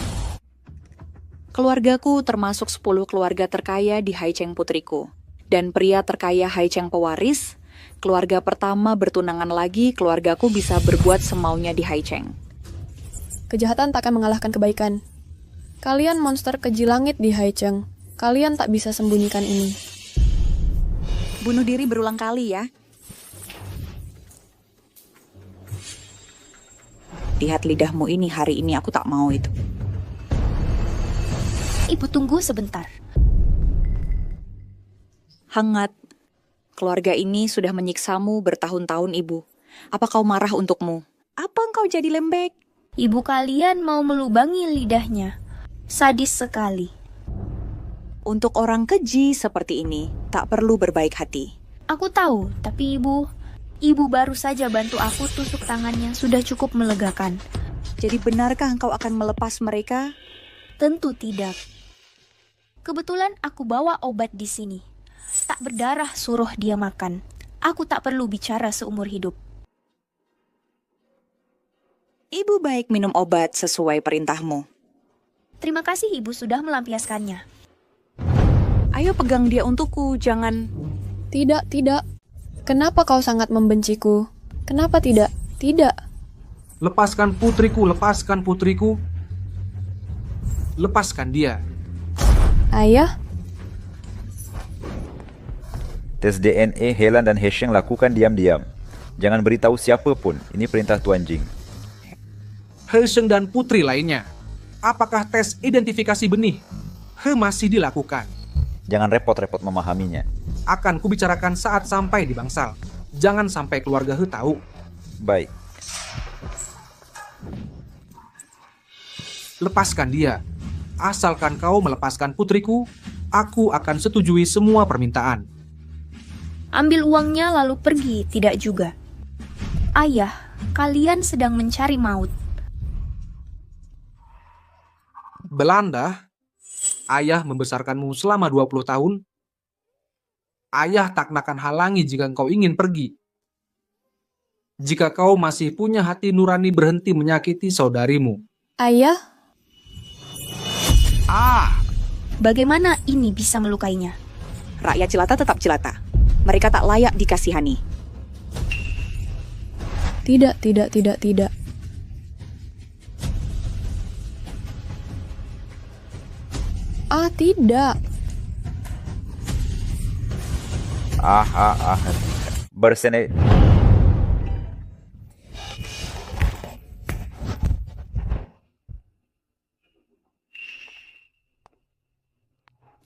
Keluargaku termasuk 10 keluarga terkaya di Haicheng putriku. Dan pria terkaya Haicheng pewaris, keluarga pertama bertunangan lagi, keluargaku bisa berbuat semaunya di Haicheng. Kejahatan takkan mengalahkan kebaikan. Kalian monster keji langit di Haicheng. Kalian tak bisa sembunyikan ini. Bunuh diri berulang kali ya. Lihat lidahmu ini, hari ini aku tak mau itu. Ibu tunggu sebentar. Hangat. Keluarga ini sudah menyiksamu bertahun-tahun, Ibu. Apa kau marah untukmu? Apa engkau jadi lembek? Ibu kalian mau melubangi lidahnya. Sadis sekali. Untuk orang keji seperti ini, tak perlu berbaik hati. Aku tahu, tapi ibu baru saja bantu aku tusuk tangannya, sudah cukup melegakan. Jadi benarkah engkau akan melepas mereka? Tentu tidak. Kebetulan aku bawa obat di sini. Tak berdarah suruh dia makan. Aku tak perlu bicara seumur hidup. Ibu baik minum obat sesuai perintahmu. Terima kasih ibu sudah melampiaskannya. Ayo pegang dia untukku, jangan... Tidak. Kenapa kau sangat membenciku? Kenapa tidak? Tidak. Lepaskan putriku, lepaskan putriku. Lepaskan dia. Ayah? Tes DNA Helan dan Hesheng lakukan diam-diam. Jangan beritahu siapapun, ini perintah Tuan Jing. Hesheng dan putri lainnya. Apakah tes identifikasi benih? Masih dilakukan. Jangan repot-repot memahaminya. Akan kubicarakan saat sampai di Bangsal. Jangan sampai keluarga tahu. Baik. Lepaskan dia. Asalkan kau melepaskan putriku, aku akan setujui semua permintaan. Ambil uangnya lalu pergi, tidak juga. Ayah, kalian sedang mencari maut. Belanda, ayah membesarkanmu selama 20 tahun. Ayah tak akan halangi jika kau ingin pergi. Jika kau masih punya hati nurani berhenti menyakiti saudarimu. Ayah? Bagaimana ini bisa melukainya? Rakyat jelata tetap jelata. Mereka tak layak dikasihani. Tidak. Tidak. Bersene...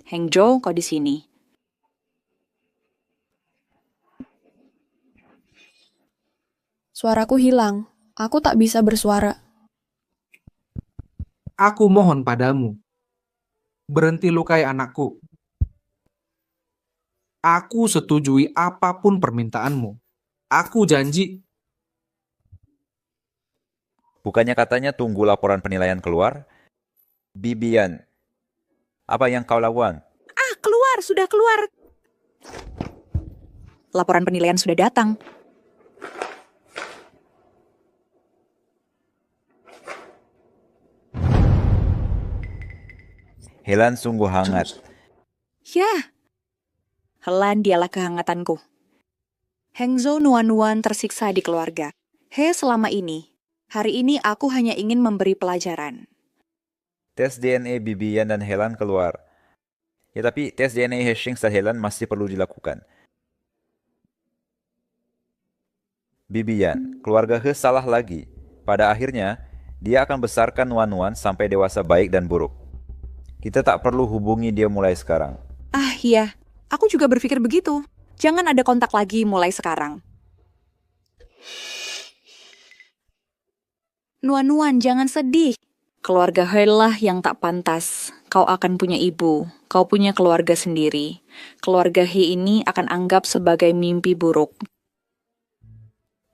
Heng Zhou, kau di sini. Suaraku hilang. Aku tak bisa bersuara. Aku mohon padamu. Berhenti lukai anakku. Aku setujui apapun permintaanmu. Aku janji. Bukannya katanya tunggu laporan penilaian keluar? Bibian, apa yang kau lakukan? Keluar, sudah keluar. Laporan penilaian sudah datang. Helan sungguh hangat. Ya, Helan dialah kehangatanku. Hengzhou Nuan-Nuan tersiksa di keluarga. Selama ini. Hari ini aku hanya ingin memberi pelajaran. Tes DNA Bibian dan Helan keluar. Ya tapi tes DNA Hastings dan Helan masih perlu dilakukan. Bibian, keluarga He salah lagi. Pada akhirnya, dia akan besarkan Nuan-Nuan sampai dewasa baik dan buruk. Kita tak perlu hubungi dia mulai sekarang. Ah iya, aku juga berpikir begitu. Jangan ada kontak lagi mulai sekarang. Nuan-Nuan, jangan sedih. Keluarga He lah yang tak pantas. Kau akan punya ibu, kau punya keluarga sendiri. Keluarga He ini akan anggap sebagai mimpi buruk.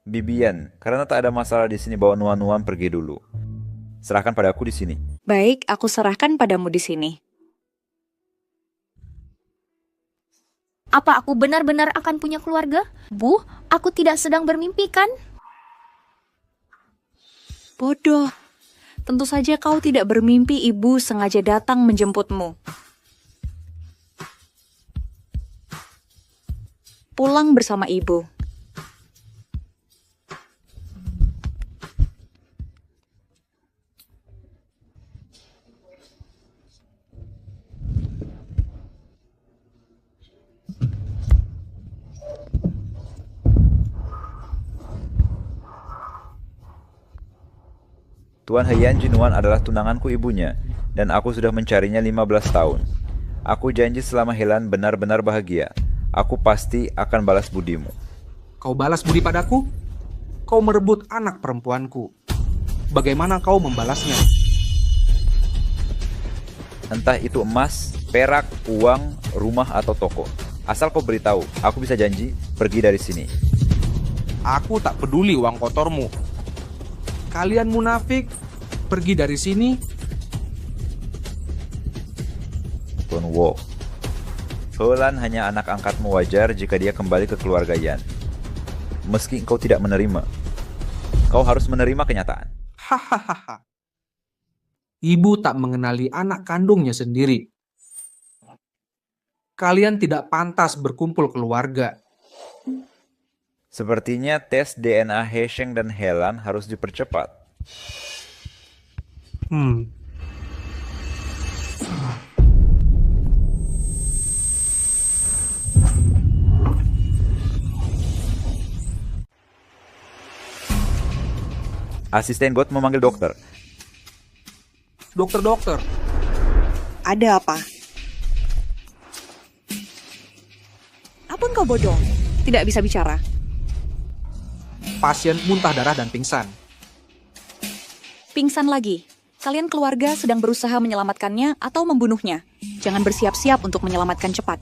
Bibian, karena tak ada masalah di sini bawa Nuan-Nuan pergi dulu. Serahkan pada aku di sini. Baik, aku serahkan padamu di sini. Apa aku benar-benar akan punya keluarga? Bu, aku tidak sedang bermimpi kan? Bodoh. Tentu saja kau tidak bermimpi ibu sengaja datang menjemputmu. Pulang bersama ibu. Tuan Heian Jinuan adalah tunanganku ibunya, dan aku sudah mencarinya 15 tahun. Aku janji selama Helan benar-benar bahagia, aku pasti akan balas budimu. Kau balas budi padaku? Kau merebut anak perempuanku. Bagaimana kau membalasnya? Entah itu emas, perak, uang, rumah, atau toko. Asal kau beritahu, aku bisa janji pergi dari sini. Aku tak peduli uang kotormu. Kalian munafik, pergi dari sini. Tuan Wo, Helan hanya anak angkatmu, wajar jika dia kembali ke keluarga Yan. Meski engkau tidak menerima, kau harus menerima kenyataan. Hahaha. Ibu tak mengenali anak kandungnya sendiri. Kalian tidak pantas berkumpul keluarga. Sepertinya tes DNA Hesheng dan Helan harus dipercepat. Asisten God memanggil dokter. Dokter. Ada apa? Apa engkau bodoh? Tidak bisa bicara. Pasien muntah darah dan pingsan. Pingsan lagi. Kalian keluarga sedang berusaha menyelamatkannya atau membunuhnya. Jangan bersiap-siap untuk menyelamatkan cepat.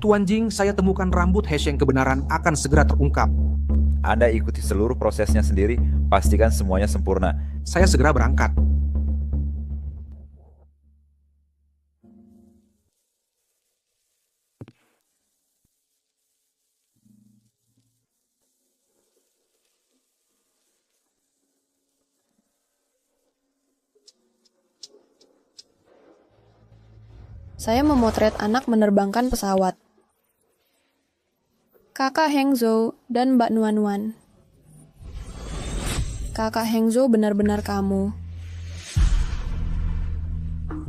Tuan Jing, saya temukan rambut Hesheng kebenaran akan segera terungkap. Anda ikuti seluruh prosesnya sendiri, pastikan semuanya sempurna. Saya segera berangkat. Saya memotret anak menerbangkan pesawat. Kakak Hengzhou dan Mbak Nuan-Nuan. Kakak Hengzhou benar-benar kamu.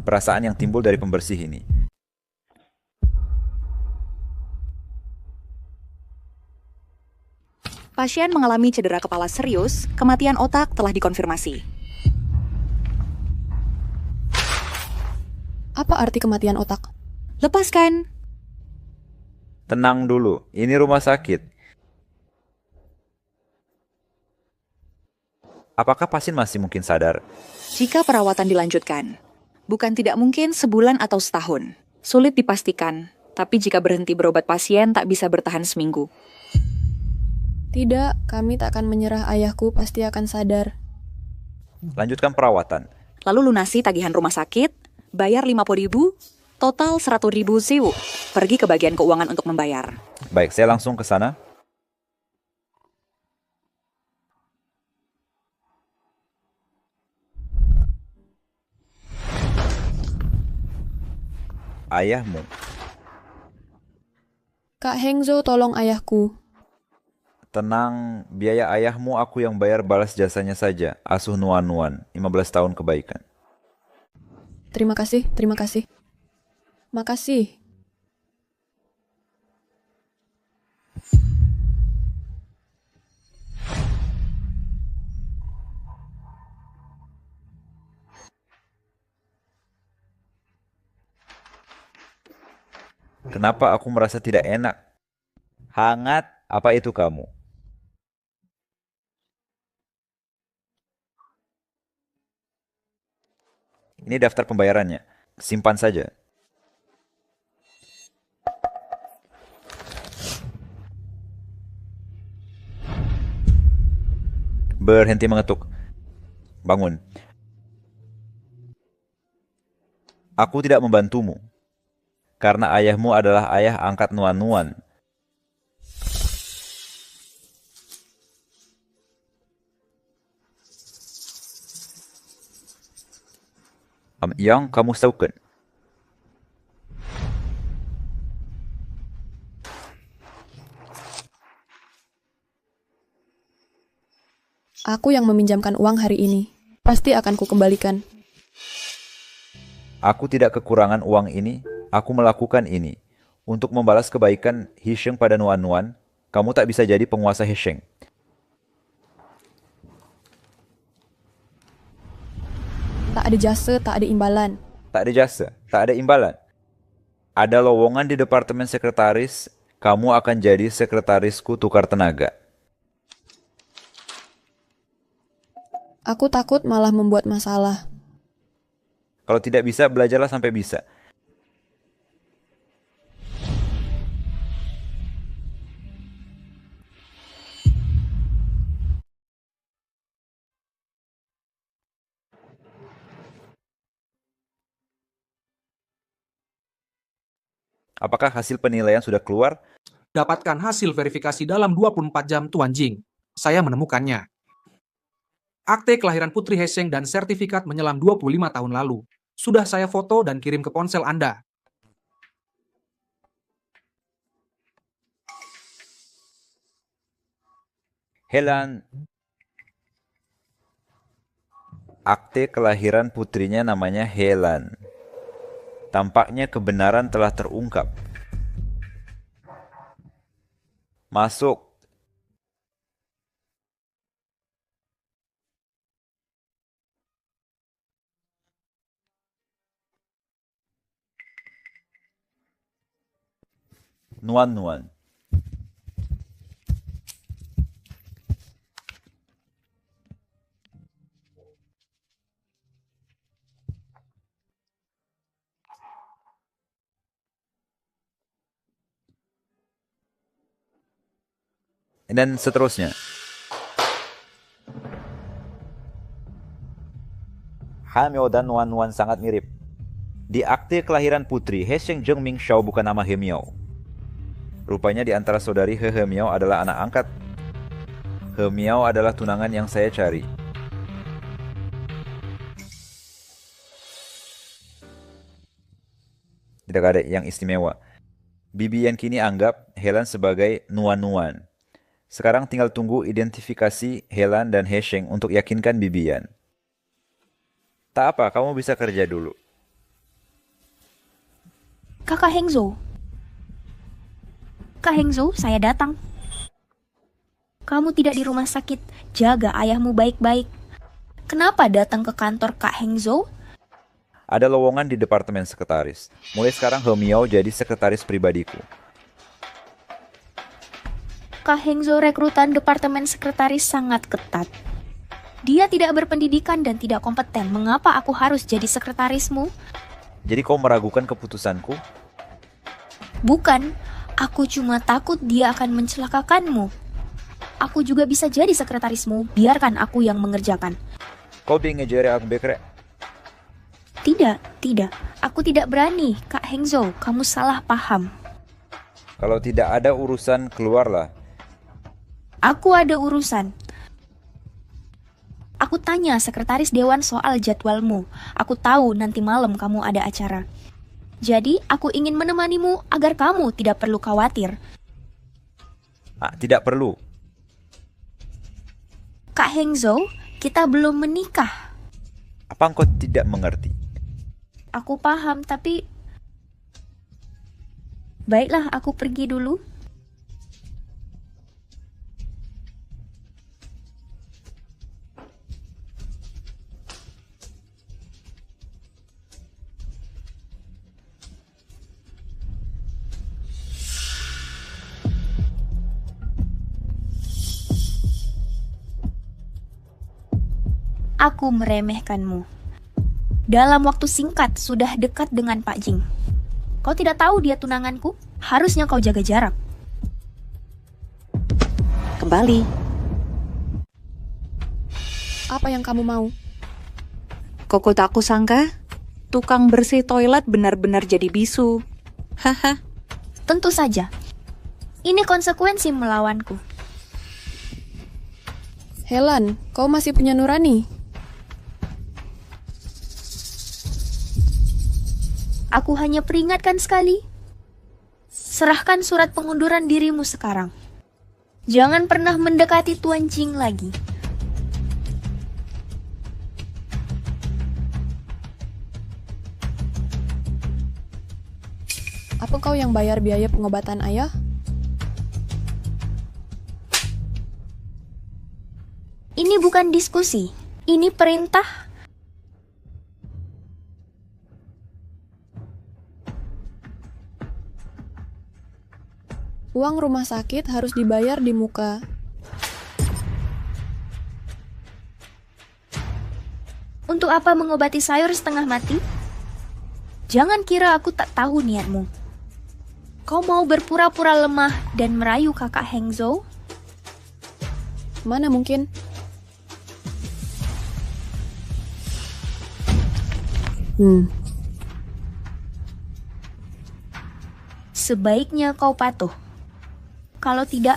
Perasaan yang timbul dari pembersih ini. Pasien mengalami cedera kepala serius, kematian otak telah dikonfirmasi. Apa arti kematian otak? Lepaskan. Tenang dulu, ini rumah sakit. Apakah pasien masih mungkin sadar? Jika perawatan dilanjutkan, bukan tidak mungkin sebulan atau setahun. Sulit dipastikan, tapi jika berhenti berobat pasien tak bisa bertahan seminggu. Tidak, kami tak akan menyerah, ayahku pasti akan sadar. Lanjutkan perawatan. Lalu lunasi tagihan rumah sakit, bayar 50.000, total 100.000 ZEU. Pergi ke bagian keuangan untuk membayar. Baik, saya langsung ke sana. ayahmu. Kak Hengzo tolong ayahku. Tenang, biaya ayahmu aku yang bayar, balas jasanya saja. Asuh Nuan-Nuan, 15 tahun kebaikan. Terima kasih, terima kasih. Makasih. Kenapa aku merasa tidak enak? Hangat, apa itu kamu? Ini daftar pembayarannya. Simpan saja. Berhenti mengetuk. Bangun. Aku tidak membantumu. Karena ayahmu adalah ayah angkat Nuan-Nuan. Yang kamu tahu kan? Aku yang meminjamkan uang hari ini. Pasti akan kukembalikan. Aku tidak kekurangan uang ini. Aku melakukan ini. Untuk membalas kebaikan Hisheng pada Nuan-Nuan, kamu tak bisa jadi penguasa Hisheng. Tak ada jasa, tak ada imbalan. Tak ada jasa, tak ada imbalan. Ada lowongan di departemen sekretaris, kamu akan jadi sekretarisku tukar tenaga. Aku takut malah membuat masalah. Kalau tidak bisa, belajarlah sampai bisa. Apakah hasil penilaian sudah keluar? Dapatkan hasil verifikasi dalam 24 jam, Tuan Jing. Saya menemukannya. Akte kelahiran Putri Hesheng dan sertifikat menyelam 25 tahun lalu. Sudah saya foto dan kirim ke ponsel Anda. Helan. Akte kelahiran putrinya namanya Helan. Tampaknya kebenaran telah terungkap. Masuk. Nuan-Nuan. Dan seterusnya. Hemyo dan Nuan-Nuan sangat mirip. Di akte kelahiran putri, Hesheng Zheng Mingxiao bukan nama Hemiao. Rupanya di antara saudari He Hemiao adalah anak angkat. Hemiao adalah tunangan yang saya cari. Tidak ada yang istimewa. Bibi yang kini anggap Helan sebagai Nuan-Nuan. Sekarang tinggal tunggu identifikasi Helan dan Hesheng untuk yakinkan Bibian. Tak apa, kamu bisa kerja dulu. Kakak Hengzo. Kak Hengzo, saya datang. Kamu tidak di rumah sakit, jaga ayahmu baik-baik. Kenapa datang ke kantor Kak Hengzo? Ada lowongan di departemen sekretaris. Mulai sekarang He Miao jadi sekretaris pribadiku. Kak Hengzo rekrutan departemen sekretaris sangat ketat. Dia tidak berpendidikan dan tidak kompeten. Mengapa aku harus jadi sekretarismu? Jadi kau meragukan keputusanku? Bukan, aku cuma takut dia akan mencelakakanmu. Aku juga bisa jadi sekretarismu, biarkan aku yang mengerjakan. Kau ngejere aku bekre? Tidak. Aku tidak berani, Kak Hengzo. Kamu salah paham. Kalau tidak ada urusan, keluarlah. Aku ada urusan. Aku tanya sekretaris dewan soal jadwalmu. Aku tahu nanti malam kamu ada acara. Jadi, aku ingin menemanimu agar kamu tidak perlu khawatir. Tidak perlu. Kak Hengzhou, kita belum menikah. Apa engkau tidak mengerti? Aku paham, tapi... Baiklah, aku pergi dulu. Aku meremehkanmu. Dalam waktu singkat sudah dekat dengan Pak Jing. Kau tidak tahu dia tunanganku? Harusnya kau jaga jarak. Kembali. Apa yang kamu mau? Koko tak sangka, tukang bersih toilet benar-benar jadi bisu. Haha. Tentu saja. Ini konsekuensi melawanku. Helen, kau masih punya nurani? Aku hanya peringatkan sekali. Serahkan surat pengunduran dirimu sekarang. Jangan pernah mendekati Tuan Jing lagi. Apa kau yang bayar biaya pengobatan ayah? Ini bukan diskusi. Ini perintah. Uang rumah sakit harus dibayar di muka. Untuk apa mengobati sayur setengah mati? Jangan kira aku tak tahu niatmu. Kau mau berpura-pura lemah dan merayu kakak Hengzhou? Mana mungkin? Sebaiknya kau patuh. Kalau tidak,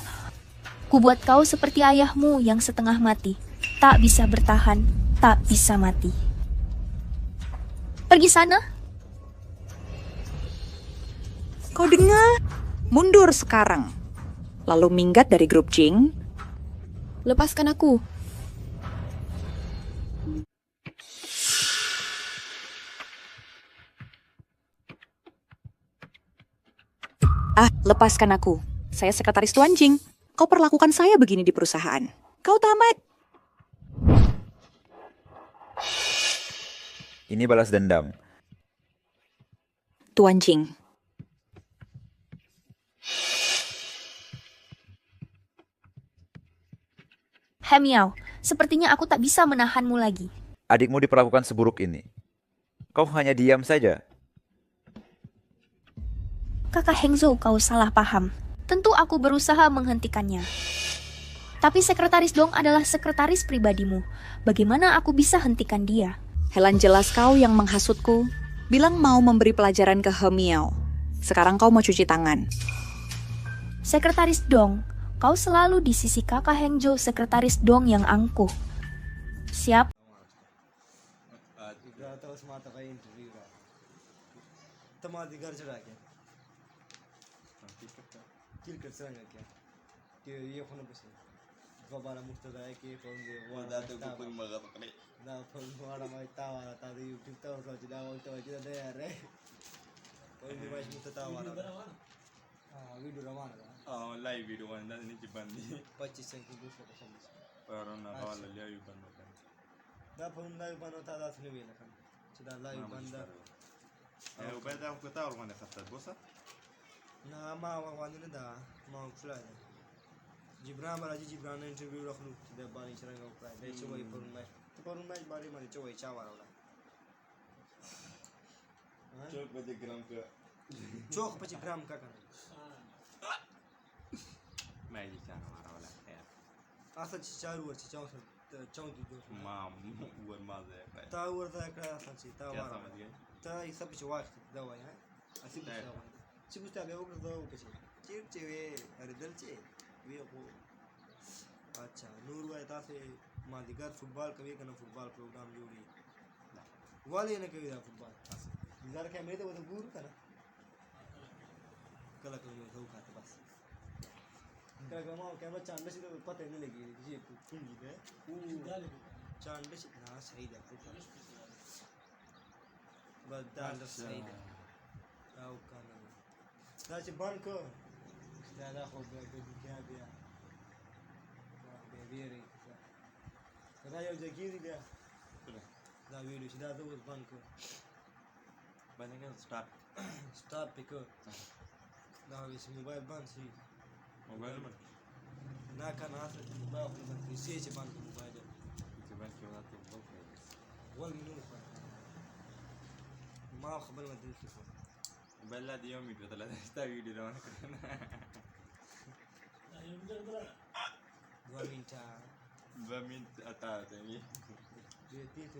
kubuat kau seperti ayahmu yang setengah mati. Tak bisa bertahan, tak bisa mati. Pergi sana. Kau dengar? Mundur sekarang. Lalu minggat dari grup Jing. Lepaskan aku. Lepaskan aku. Saya sekretaris Tuan Jing. Kau perlakukan saya begini di perusahaan. Kau tamat. Ini balas dendam. Tuan Jing. Hemiao, sepertinya aku tak bisa menahanmu lagi. Adikmu diperlakukan seburuk ini. Kau hanya diam saja. Kakak Hengzhou, kau salah paham. Tentu aku berusaha menghentikannya. Tapi sekretaris Dong adalah sekretaris pribadimu. Bagaimana aku bisa hentikan dia? Helen, jelas kau yang menghasutku. Bilang mau memberi pelajaran ke Hemiao. Sekarang kau mau cuci tangan. Sekretaris Dong, kau selalu di sisi kakak Hengzhou, sekretaris Dong yang angkuh. Siap? Live video बनता नहीं कि बंदी 25 सेकंड की दूसरा पसंद पर ना वाला लिया भी बंद होता है फोन लाइव बंद होता है असली में लखन सीधा लाइव बंद है ऊपर दा को तार माने खत्ता बोसा ना मा वांदे दा मा खुला है जिब्रान बालाजी जिब्रान ने इंटरव्यू रखलू दे बानी चरंगा ऊपर दे चोई पर मैच बारी मारी चोई चावा वाला चौक बजे ग्राम का चौक बजे ग्राम का मैजिक चार मारा वाला है असं चार वर्ष चौथी दोस्त माम वर माझे ता वर ता काय असाची ता मारा ता ही सब कुछ वाच दवा है असी चिबुस्ता बे ओकर दवा कशी चिप चिवे अरे दलचे वे को अच्छा नूर वाय ता से मादिगर फुटबॉल कभी कना फुटबॉल प्रोग्राम जोड़ी वाले ने कभी फुटबॉल زار کیمرې ته وته ګورو کنه کله کله مې ته وکاته بس کله کله ما کیمرا چاند شي ته پته نه لګي چې کوم دی او چاند شي نه صحیح ده بس دا صحیح ده او کنه دا چې باندې کو دا خو به بیا بیا بیری دا یو ځګیری بیا دا ویډیو چې دا د اوس باندې کو باندې کې سټاپ پکو دا ویس موبایل باندې شي موبایل باندې نه کنه اصل موبایل خو باندې شي چې باندې موبایل چې باندې کې ولاته وګورئ ول منو ما خبر ما دې څه موبایل لا دی یو میټ ته لا ستا ویډیو روانه کړه 2 منټه 2 منټ اته ته وی دې ته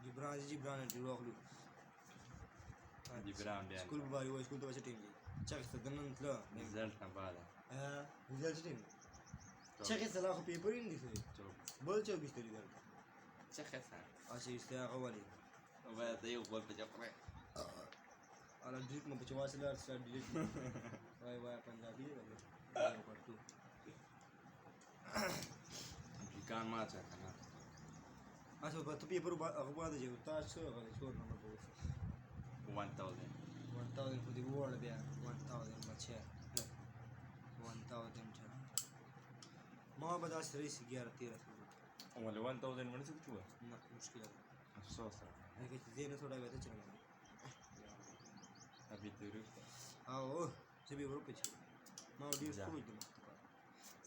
جبران دې راغلو جبران دی سکول باندې وای سکول ته وځي ټیم دی چا څه دنن تل رزلټ نه بعد رزلټ ټیم چا کې سلام خو پیپر یې نه دي بل چا کې ستړي درته څه خسه اسی استغفار ولي وای ته یو بول په چپره انا ډیټ مې په چواسه لار سره ډیټ وای پنجابي دی پټو امریکان ما څه کنه اته په ته پیپر هغه باندې جو تاسو هغه څور نمبر په 1000 1000 for the world there 1000 بچه 1000 ما بدا سری سی 11 ولا 1000 باندې څه چوه نه مشکل ده افسوس هغه چې دې نه څوډا وته چلو ابي تیرو او چې به ورو پچ ما ډیر سکول دي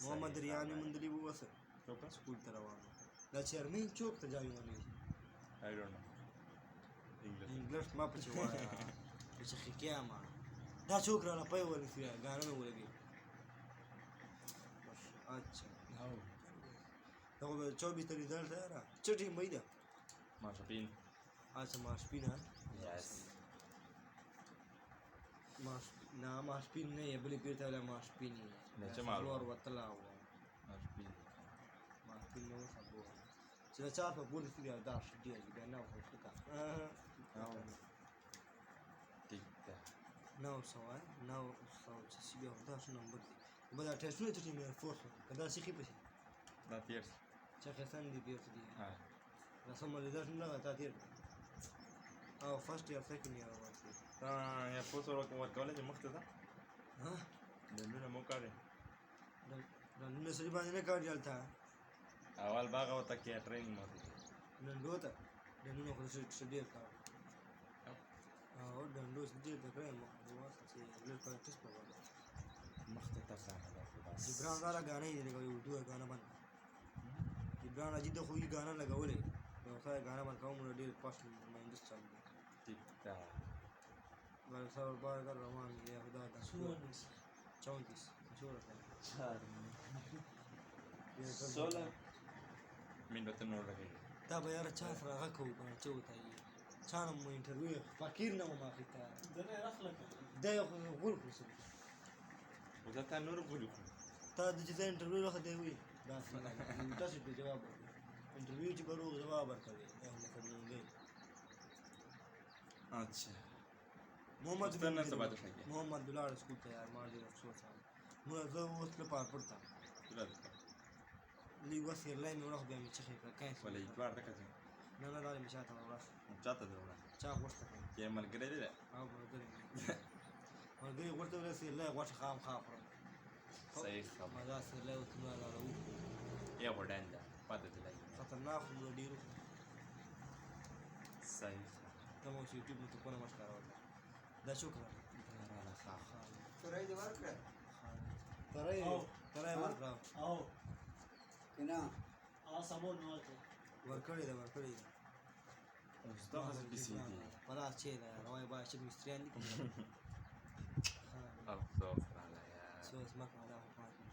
محمد ریان مندلی وو وسه ټوپه سکول ته روان دا چیرمن چوک ته ځای ونی I don't know انګلیش ما پچ وای چې خکیا ما دا چوک را پي ولې غانه نه ولګي اچھا هاو دا 24 تاریخ ده را چټي مې ده ما شپین اچھا ما سپینا یس ما سپین نه بلې پیرته ولا ما سپین نه چې مالو ور وتلا و ما شپین ما سپین نو سبو چې چا په بول کې دا شډي دی نه خو ښه هاو ټیک نو سوال نو چې سی بیا دا څه نمبر دی بل ټیسټونه چې مې فورس کدا سیخي پسی دا تیرس چې خسن دی پیرته دی ها رسم لیدل نه تا تیر او فرست یا سیکنډ یا ورته یا پوسو ورکول چې مخته ده ها د نن مو کاري نن سړي باندې نه کار جلتا اول باغ او تکي ټریننګ مو نن دوته نن خو څه ډیر کار او دندو دې د کړم نو واسه چې ډیر پریکټیس کوو مخته تاسو نه خلاص جبران را غانې دی لګوي اردو غانا باندې جبران اجي د خوې غانا لګولې نو ځای غانا باندې کوم ډیر پاس مهندس چل دی ټیک تا ول سر بار کر روان دی خدا دا 34 جوړه سولا من به نور راغی دا به یار چا سره هغه کوو باندې چوتای چانه مو انټرویو فقیر نه ما ختا دنه رخلک دا یو غول خو وځه تا نور غوړو تا د چې انټرویو راخه دی وی دا تاسو ته جواب انټرویو چې برو جواب ورکړي اچھا محمد استنى سبعة شيء محمد دولار سکول ته یار ما ډیر افسوس نو زه اوس له پار پړتا لی وسیر لای مې ورخ بیا مې چې خې کای ولا يتوار دکته نه نه دا مې شاته ورخ چاته درونه چا غوښته چې ملګری دی او بدل ملګری ورته ورسې لای غوښه خام خاطر صحیح خبر ما دا سره لای وته نه راو یا وډاندا پاتې دی خطرناک مو ډیر صحیح ته مو یوټیوب ته کومه مشکاره وته دا شکر رالا خاخ ترای دې ورکړه ترای ورکړه او کنا سمون نو ورکړی دا استاد بيسي دي پلا چې دا روای با چې مستریان دي کوم افسوس رالا یا سو اسمه کړه خو پاتې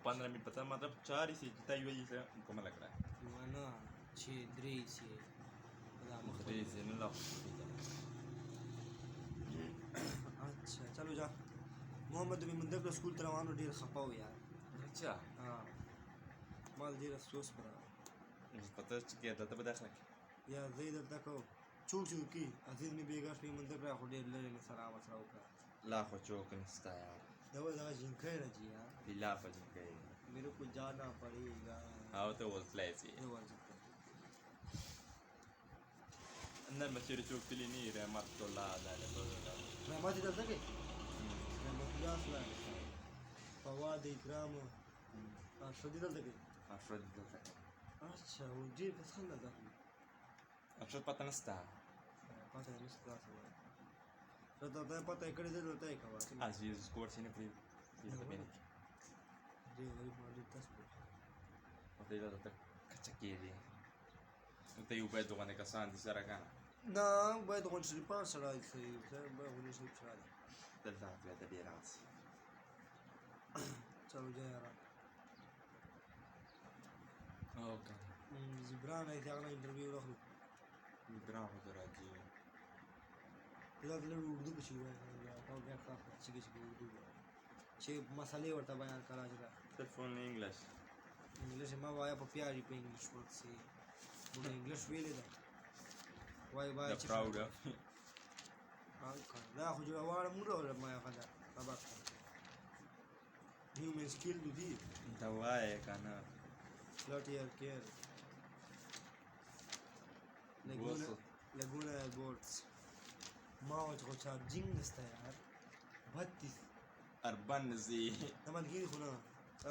15 منट पता मतलब 4 ही जितना ही वही से कोमल लग रहा है وانا چې درې سي دا مخري से न لا اچھا چلو جا محمد بن مندب سکول ته روانو ډیر خپاو یار अच्छा ها مال ډیر افسوس پر مش पता چې کې دته بداخله یا زید دلته کو چوکی عزیز می بیګاش می منځ کړه خو ډېر لري نه سلام سره وکړه لا خو چوک نستا یار دا جنکه راځي یار لا فجن گئی میرے کو جانا پڑے گا او ته وزلایسي اندر مسیر چوک تلی نی رحمت الله تعالی رحمت دلته کې رحمت الله سلام فواد اکرام ارشدی دلته کې افراد دلته اچھا و ډېر پسند ده افراد پته نستا پته نشته تاسو ته ته پته کړی دی ته یې کوه عزیز کور سینه پری دې بینه ډېر غریب باندې تاسو او دې ته کچکی دی ته یو په دوه نه کسان دي سره کنه نه باید غون شي په سره راځي باید غون شي په سره دلته ته ډیر راځي چلو جای را اوکے زبران ایت هغه انټرویو راخلو برا هو راځي دا د اردو په شی وایي او بیا خاصه چې اردو چې مسالې ورته بیان کړه چې تلفون انګلیش انګلیش ما وایا په پیاري په انګلیش ورته مونږ انګلیش ویلې ده وای وای چې پراود دا خو جوړوار موږ ما یا خدا سبق هیومن سکیل دی دا وای کنه لوټ یار کیر لګونه بورډز ما وجه چارجینګ نسته یار 32 اربن زی تمن کې خو نه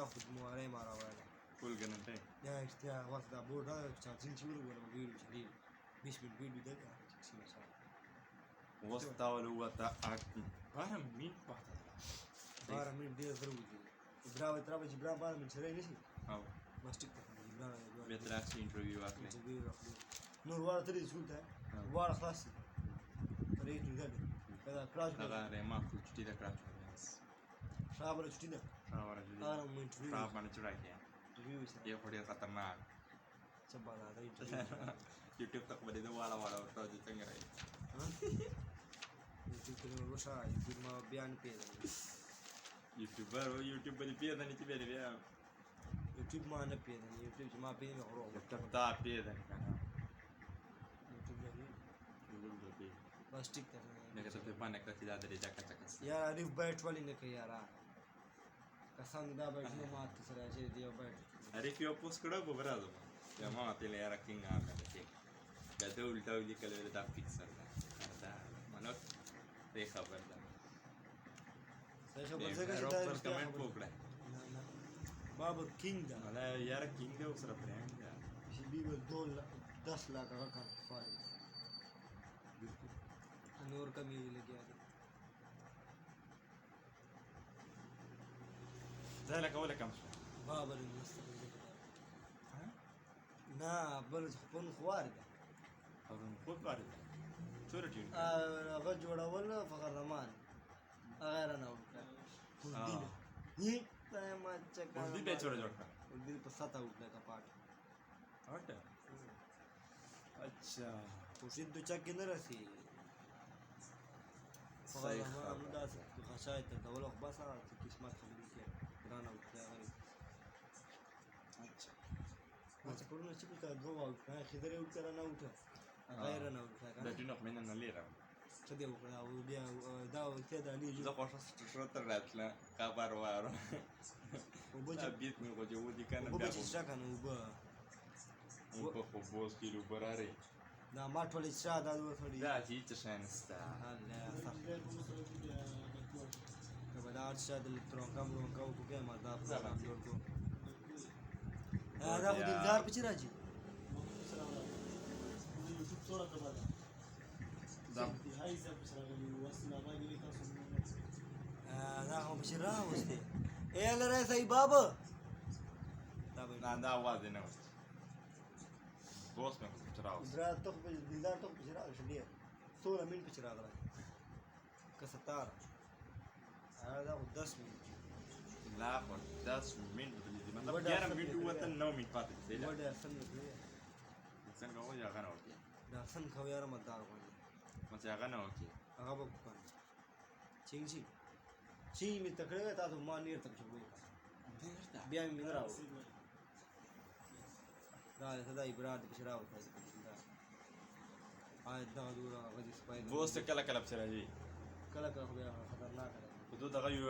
اخذ مواره ما راوړل فول ګنټه یا اشتیا وخت دا بورډ دا چارجینګ چې ورغله ویډیو چې دی 20 منټ ویډیو دا چې مثلا وستاول وتا اک بارم مين پاته 12 منټ دی ضروري براو تر به جبران 12 منټ سره نشي او ماستیک ته جبران به تراسي انټرویو واکله نور واره ترې څول ته واره خلاص پرې جوړه دا کراش هغه ما خو چټي دا کراچ شابه چټي ده شاور جوړي هغه مو انټرویو خراب باندې چړای دی انټرویو سره یو ډیر خطرناک څه بالا دا انټرویو یوټیوب تک باندې والا ورته څنګه راځي یوټیوب کې نو وشا یوټیوب ما بیان پیدا یوټیوبر او یوټیوب باندې پیدا نه چې بیا یوټیوب ما نه پیدا یوټیوب چې ما پیدا مې غوړو یوټیوب تا پیدا کنه یوټیوب یوټیوب بس ټیک ته نه که څه په باندې کړی دا درې ځکه څه یا ریف بایټ والی نه کوي یارا کسان دا بایټ نو مات سره چې دی بایټ عارف یو پوسټ کړه وګورئ یا ما ته لاره کینګ هغه ته دا ته الټا ویل کله دا فکسر دا منو ته خبر ده څه خبر څنګه چې دا کمنټ وکړه بابر کینګ دا ولا یار کینګ او سره برانډ دا چې بیبل $10 लाख का काम फाइल नूर का म्यूजिक लगे आगे ذلك ولا كم شو بابر المستقبل نا بل خپل خوار ده او خود بارد صورة جون هغه جوړول فخر رحمان غیر نه وکړه دې نه ما چکا دې به جوړ کړه دې په ساته وکړه کا پاټ اټه اچھا کوشش د چا کې نه راسي فخر رحمان دا څه خشایت ته ول خو بس هغه قسمت خبرې کې ګران او غیر اچھا ما څه پرونه چې په دوه وکړه خدای یو تر نه وټه غیر نه وټه دا جنوب مين نه ليره څه دی وکړه او بیا دا ته د علي زه خوښه شو تر راتله خبر واره او بچا بیت مې کو جو دي کنه او بچا څنګه نو او په خوبوس کې لوبراري دا ما ټولې څه دا وڅړي دا چې څه شانستا الله کبه دا څه د ترونګم کو کې ما دا پروګرام جوړ کو دا خو دلدار په چی راځي یوټیوب څوره کبه دا هاي زه په سره غلي وسله باندې تاسو دا خو په شرا وسته اے لره صاحب بابا دا आवाज نه و دوست مې په چراغ درا ته په دلدار ته په چراغ شډیر 16 منټ په چراغ راځي که 17 دا 10 منټ لا خو 10 منټ دې مطلب 11 منټ وته 9 منټ پاتې دي وړه څنګه دی څنګه و یا غنه وتی دا څنګه خو یاره مدار غوړي مته هغه نه وتی هغه په کوم چینګ چی می تکړه تاسو ما نیر تک شو بیا می راو دا ته دا ایبراد په شراو ته دغه دوره غدي سپای بوست کله کله پسې راځي کله کله خو بیا خطرناک ده خو دوی دغه یو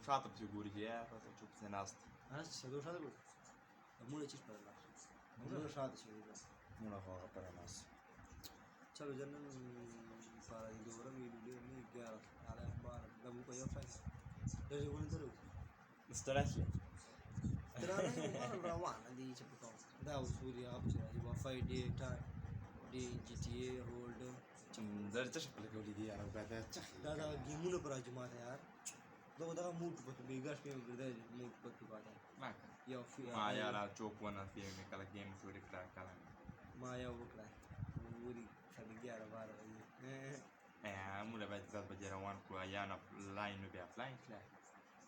شاته پسې ګوري چې یا راته چوپ پسې ناست هڅه شدو شاته ګور موږ چی په الله موږ شاته شو مونږ خو هغه پره ناست چلو جنن سارا دي دوره وی دي نه 11 على بار د مو په یو فاس د دې ونه درو ستړی شي ترانه روان دي چې په کوم دا اصول یې هغه چې راځي وفای ډي ټایم ډي جی ټي اي هولډ زر څه شکل کولی دی یار باید څه دا گیمونه پر اجماعت یار دا موټ په بیګاش په ګرځي موټ په کې باندې ما یو ما یاره چوک ونه پیږي کله گیم شروع کړه کله ما یو وکړه وری څنګه 11 بار موږ باید ځل به روان کو یا نه لاین بیا افلاین کړه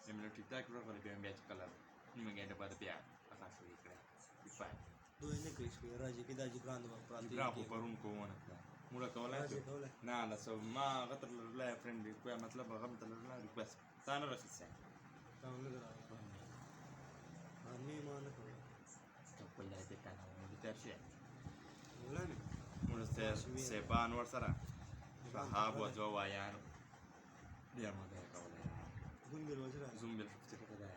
زموږ ټیک ټاک ورغله بیا چې کله نیمه ګنټه بعد بیا هغه شروع کړه فای دوی نه کوي چې راځي کې دا جبران د پراتی برافو پرون کوونه موږ کولای نه نه سو ما غتر لا فرند کوه مطلب هغه مطلب لا ریکوست ثانه راځي دا نه راځي امي ما نه کوي ته په لای دې کنه موږ ته شي ولانه موږ سه بان ور سره صحاب او جو وایان بیا موږ کولای زومبل وجره زومبل شفت کړه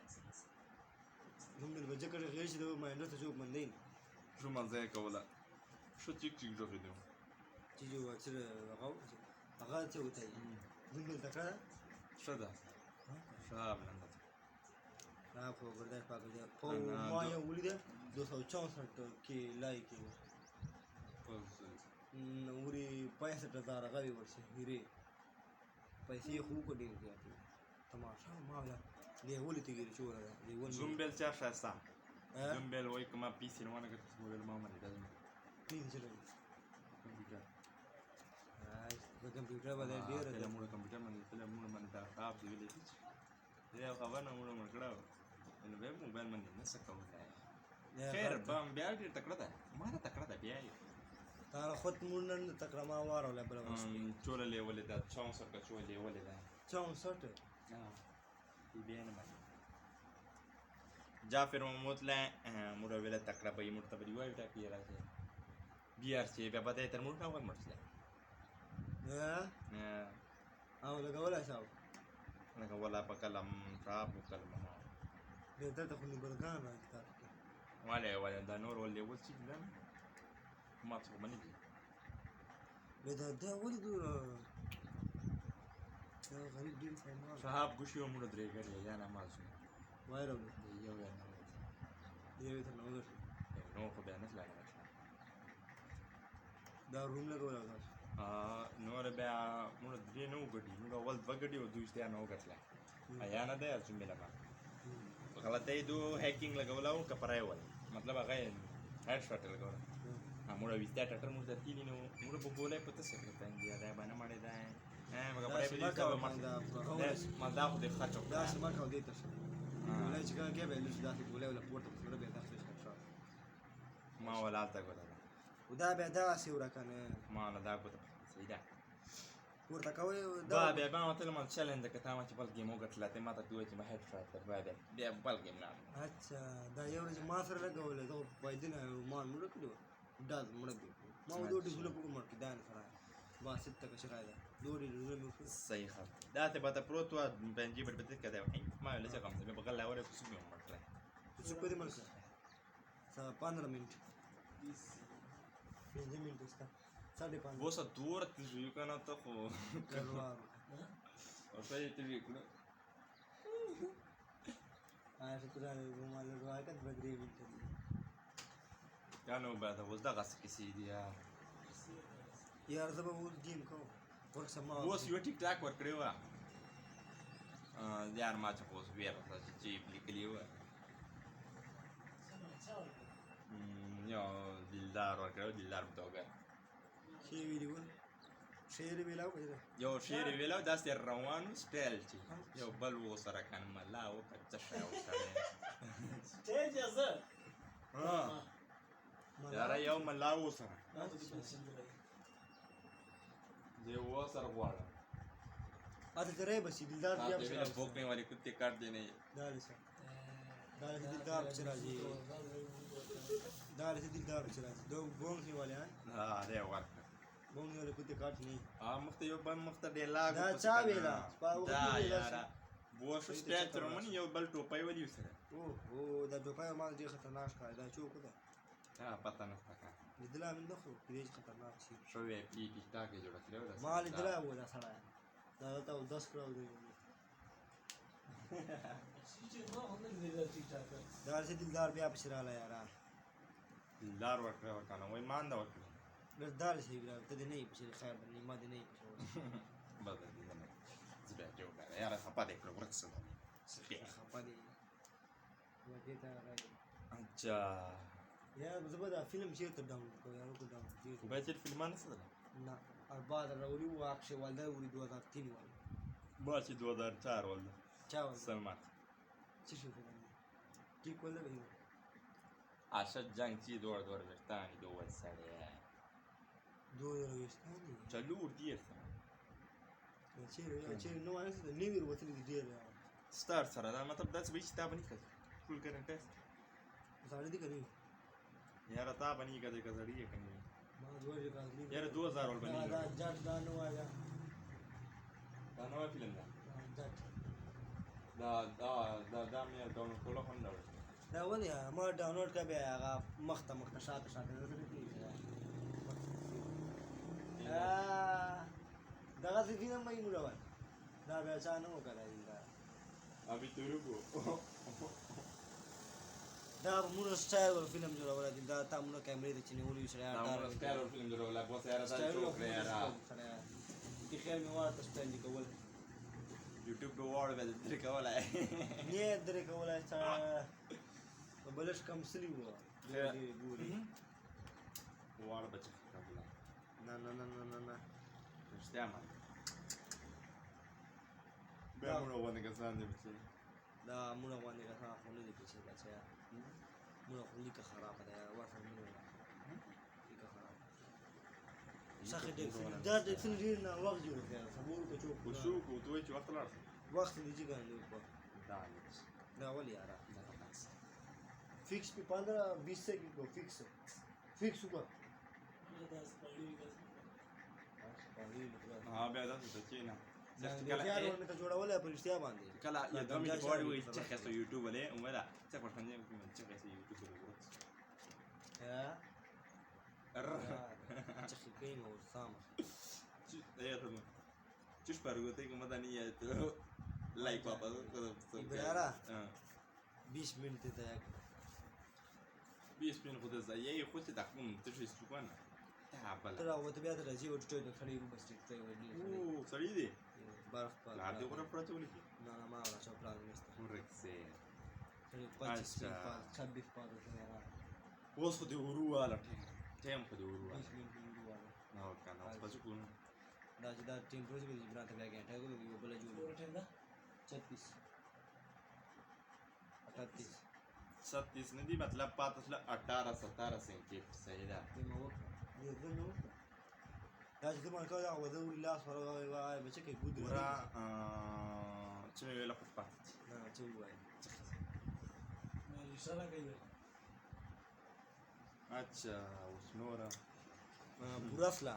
زومبل وجه کړه غیر چې د ماینډ ته جوړ مندین شو مزه کوله شو چیک چیک جوړ دی چې جو اکثر هغه څه وته زومبل تکړه شدا شاب نند را په ګردای پاک دی په ما یو ولید 264 کې لایک یې نوري 65000 غوي ورسې هری پیسې خو کو ډیر دی تماشا ما ولا دی ولې تیګری شو را دی ول زومبل چا شاستا زومبل وای کما پیسې نه ونه کړې موبایل ما باندې دازم پین چلو کمپیوټر د کمپیوټر باندې ډیر ته موږ کمپیوټر باندې ته موږ باندې دا خراب دی ویلې دا خبر نه موږ کړو نو به موبایل باندې نه سکو خیر بم بیا دې تکړه ده ما ته تکړه ده بیا تار خود مونن تکړه ما واره ولا بل چولې ولې دا 64 کا چولې ولې دا 64 بیا نه باندې جعفر محمود لا موږ ویل تکړه به موږ ته دی وایي ټاکي راځي بیا چې بیا پته تر موږ نه ورمړل او لګولا شاو لکه ولا په کلم صاحب کلمه دې ته خو نه برګان راځي ولا دا نور ولې وڅ دي ما څه باندې دي دا ولې دور غریب دین فهمه صاحب ګوشي موږ درې غړي یا نه مازو وایرو یو یا نه یو ته نو نو خو به نه لاګل دا روم لګولا نور بیا موږ درې نو غړي موږ اول دوه غړي او دوی ستیا نو غټلا یا نه ده چې مله ما غلطه دو هیکینګ لګولا او کپرای ول مطلب هغه هډ شاټ لګولا موږ وستا ټټر موږ ترتیلی نو موږ په بوله پته څه کوي دا باندې مړې ده مګر په دې کې ما دا خو دې خاطر دا سم کاو دې تاسو ولای چې کله کې به لږ داسې بوله ولا پورته سره به تاسو ښه ما ولا تا کوله ودا به دا سی ورکنه ما نه دا کوته سیدا پورته کوي دا به ما ته ما چیلنج کته ما چې بل گیم وګټل ته ما ته دوی چې ما هډ شاټ تر باندې بیا بل گیم نه اچھا دا یو ورځ ما سره لګول دا وایدنه ما مړ کړو دا مړ دی ما دوی ډیسپل په کوم کې دا نه سره با ست تک شرای دا دوی ډیسپل صحیح خط دا ته به پروت و بنجي بل بده کده ما لږه کم څه بغل لا وره څه مې مړ څه په دې مړ څه 15 منټ 5 منټ استا 5:30 وو څه دور تیږي کنه ته خو او څه یې تیږي کړه څه تر رومال راکټ بدري وینټ کانو بعد اوس دغه څه کیسې دي یار زه به اوس گیم کوم ورک سما اوس یو ټیک ټاک ور کړی و یار ما چې اوس ویره چې لیکلی و یو دلدار ور کړو دلدار په توګه شی ویلو شیر ویلاو کړه یو شیر ویلاو داسې روان سټایل چې یو بل و سره کان ملا او کڅ شاو سره سټیج ازه یاره یو ملا و سره دی و سره غواړه اته درې بسې دلدار بیا په ویله بوک نه والی کته کاټ دی نه دا دلدار چې راځي دا دلدار چې راځي دو بونګ دی والے ها دی ورک Bong yore kuti kat ni. مخته یو بل مخته ډېر لاګ دا چا ویلا؟ دا یاره بوش سټیچر من یو بل ټوپای ولې سره او دا دوپای ما دې خطرناک ښکاري دا چوک ده ها پته نه پکا لیدلا من دخو دې خطرناک شي شو یې پی ټیک ټاک جوړ کړو دا ما لیدلا و دا سړی دا ته 10 کړو دی دا چې دلدار بیا پښراله یاره لار ورکړه وکنه وای مان دا وکړه دلدار شي بیا ته دې نه پښې خیر باندې ما دې نه پښې بدل دي نه زبې جوړه یاره خپه دې کړو ورڅ سپې خپه دي و دې ته راځي اچھا یا زبدا فیلم چیرته ډاونلوډ کړو یارو کو ډاونلوډ خو به چې فلمانه سره نه اربعه راوړي واقع والده وري 2003 وال ما چې 2004 ول چا وال سلمان څه شو فلم کی کوله وی اشد جنگ چې دور ورتانی دوه سره دوه وستاني چلور دیر سره چې نو انس د نیویر وتلی دی ډیر ستار سره دا مطلب داس به چې تا باندې کړ فول کرنٹ ټیسټ زړه دي کړی یاره تا باندې کړه کړی یې کني ما دوه کړی یاره 2000 ول باندې دا جات دا نو آیا دا نو فلم دا جات دا مې ډاونلوډ کړو هم دا دا ولې ما ډاونلوډ کړ بیا هغه مخته شاته دغه څه فلم مې مولا دا بیا څه نه وکړای دا ابي تورو دا موږ سټایل ور فلم جوړول دي دا تا موږ کیمرې د چنې ولې سره دا موږ سټایل ور فلم جوړول لا بوس یاره دا څوک نه یاره کی خیر مې واره سټایل دي کول یوټیوب په وړ ول تر کولای نه درې کولای چې بلش کم سلی وو ګوري وړ بچ کړه نه نه نه نه نه رښتیا ما به موږ ونه کسان دي چې دا موږ باندې راځه خو نه دي چې بچا موږ خو لیکه خراب ده واسه موږ لیکه خراب څخه دې دا د فلم ډیر نه وخت جوړ کړ صبر کو چوک وشو کو دوی چې وخت لار وخت دې چې ګاندې په دا ولې یاره फिक्स पे 15-20 सेकंड को फिक्स हुआ ها بیا دا څه چې نه यार उन्होंने तो जोड़ा वाला पर इश्तिया बांधे کله یا دوه مې پوری وي چې کسو یوټیوب له عمره څه په خنجه کې چې کسو یوټیوب له ها چې کوي مو سام ايه ته چې پرګوته کوم د نیت لایک پاپا Ibrara 20 minute ته 20 minute خو د ځای خو ته تخمون ته شي څوکنه تعبل ترى وته بیا ته راځي او ټوټه خړې روم بس ټیک وایي او سړی دی برف پر لا دې ور پروت ولې نه ما ولا څو پلان نشته ورکسه خړې 25 پاس 26 پاس نه اوس خو دې ورواله ټیم خو دې ورواله 20 minute ورواله نو کنه اوس پڅ کوم دا چې دا ټیم پروژه کې جبران ته بیا ټاګو یو بل جوړ ټیم دا 36 38 37 نه دی مطلب پاتې 18 17 سنټ صحیح ده دې مو دې نو دا چې کوم کار او دا ویلا سره وای بچ کې ګود ورا چې مې ویل خو پاتې نه چې وای اچھا اوس نورا پورا فلا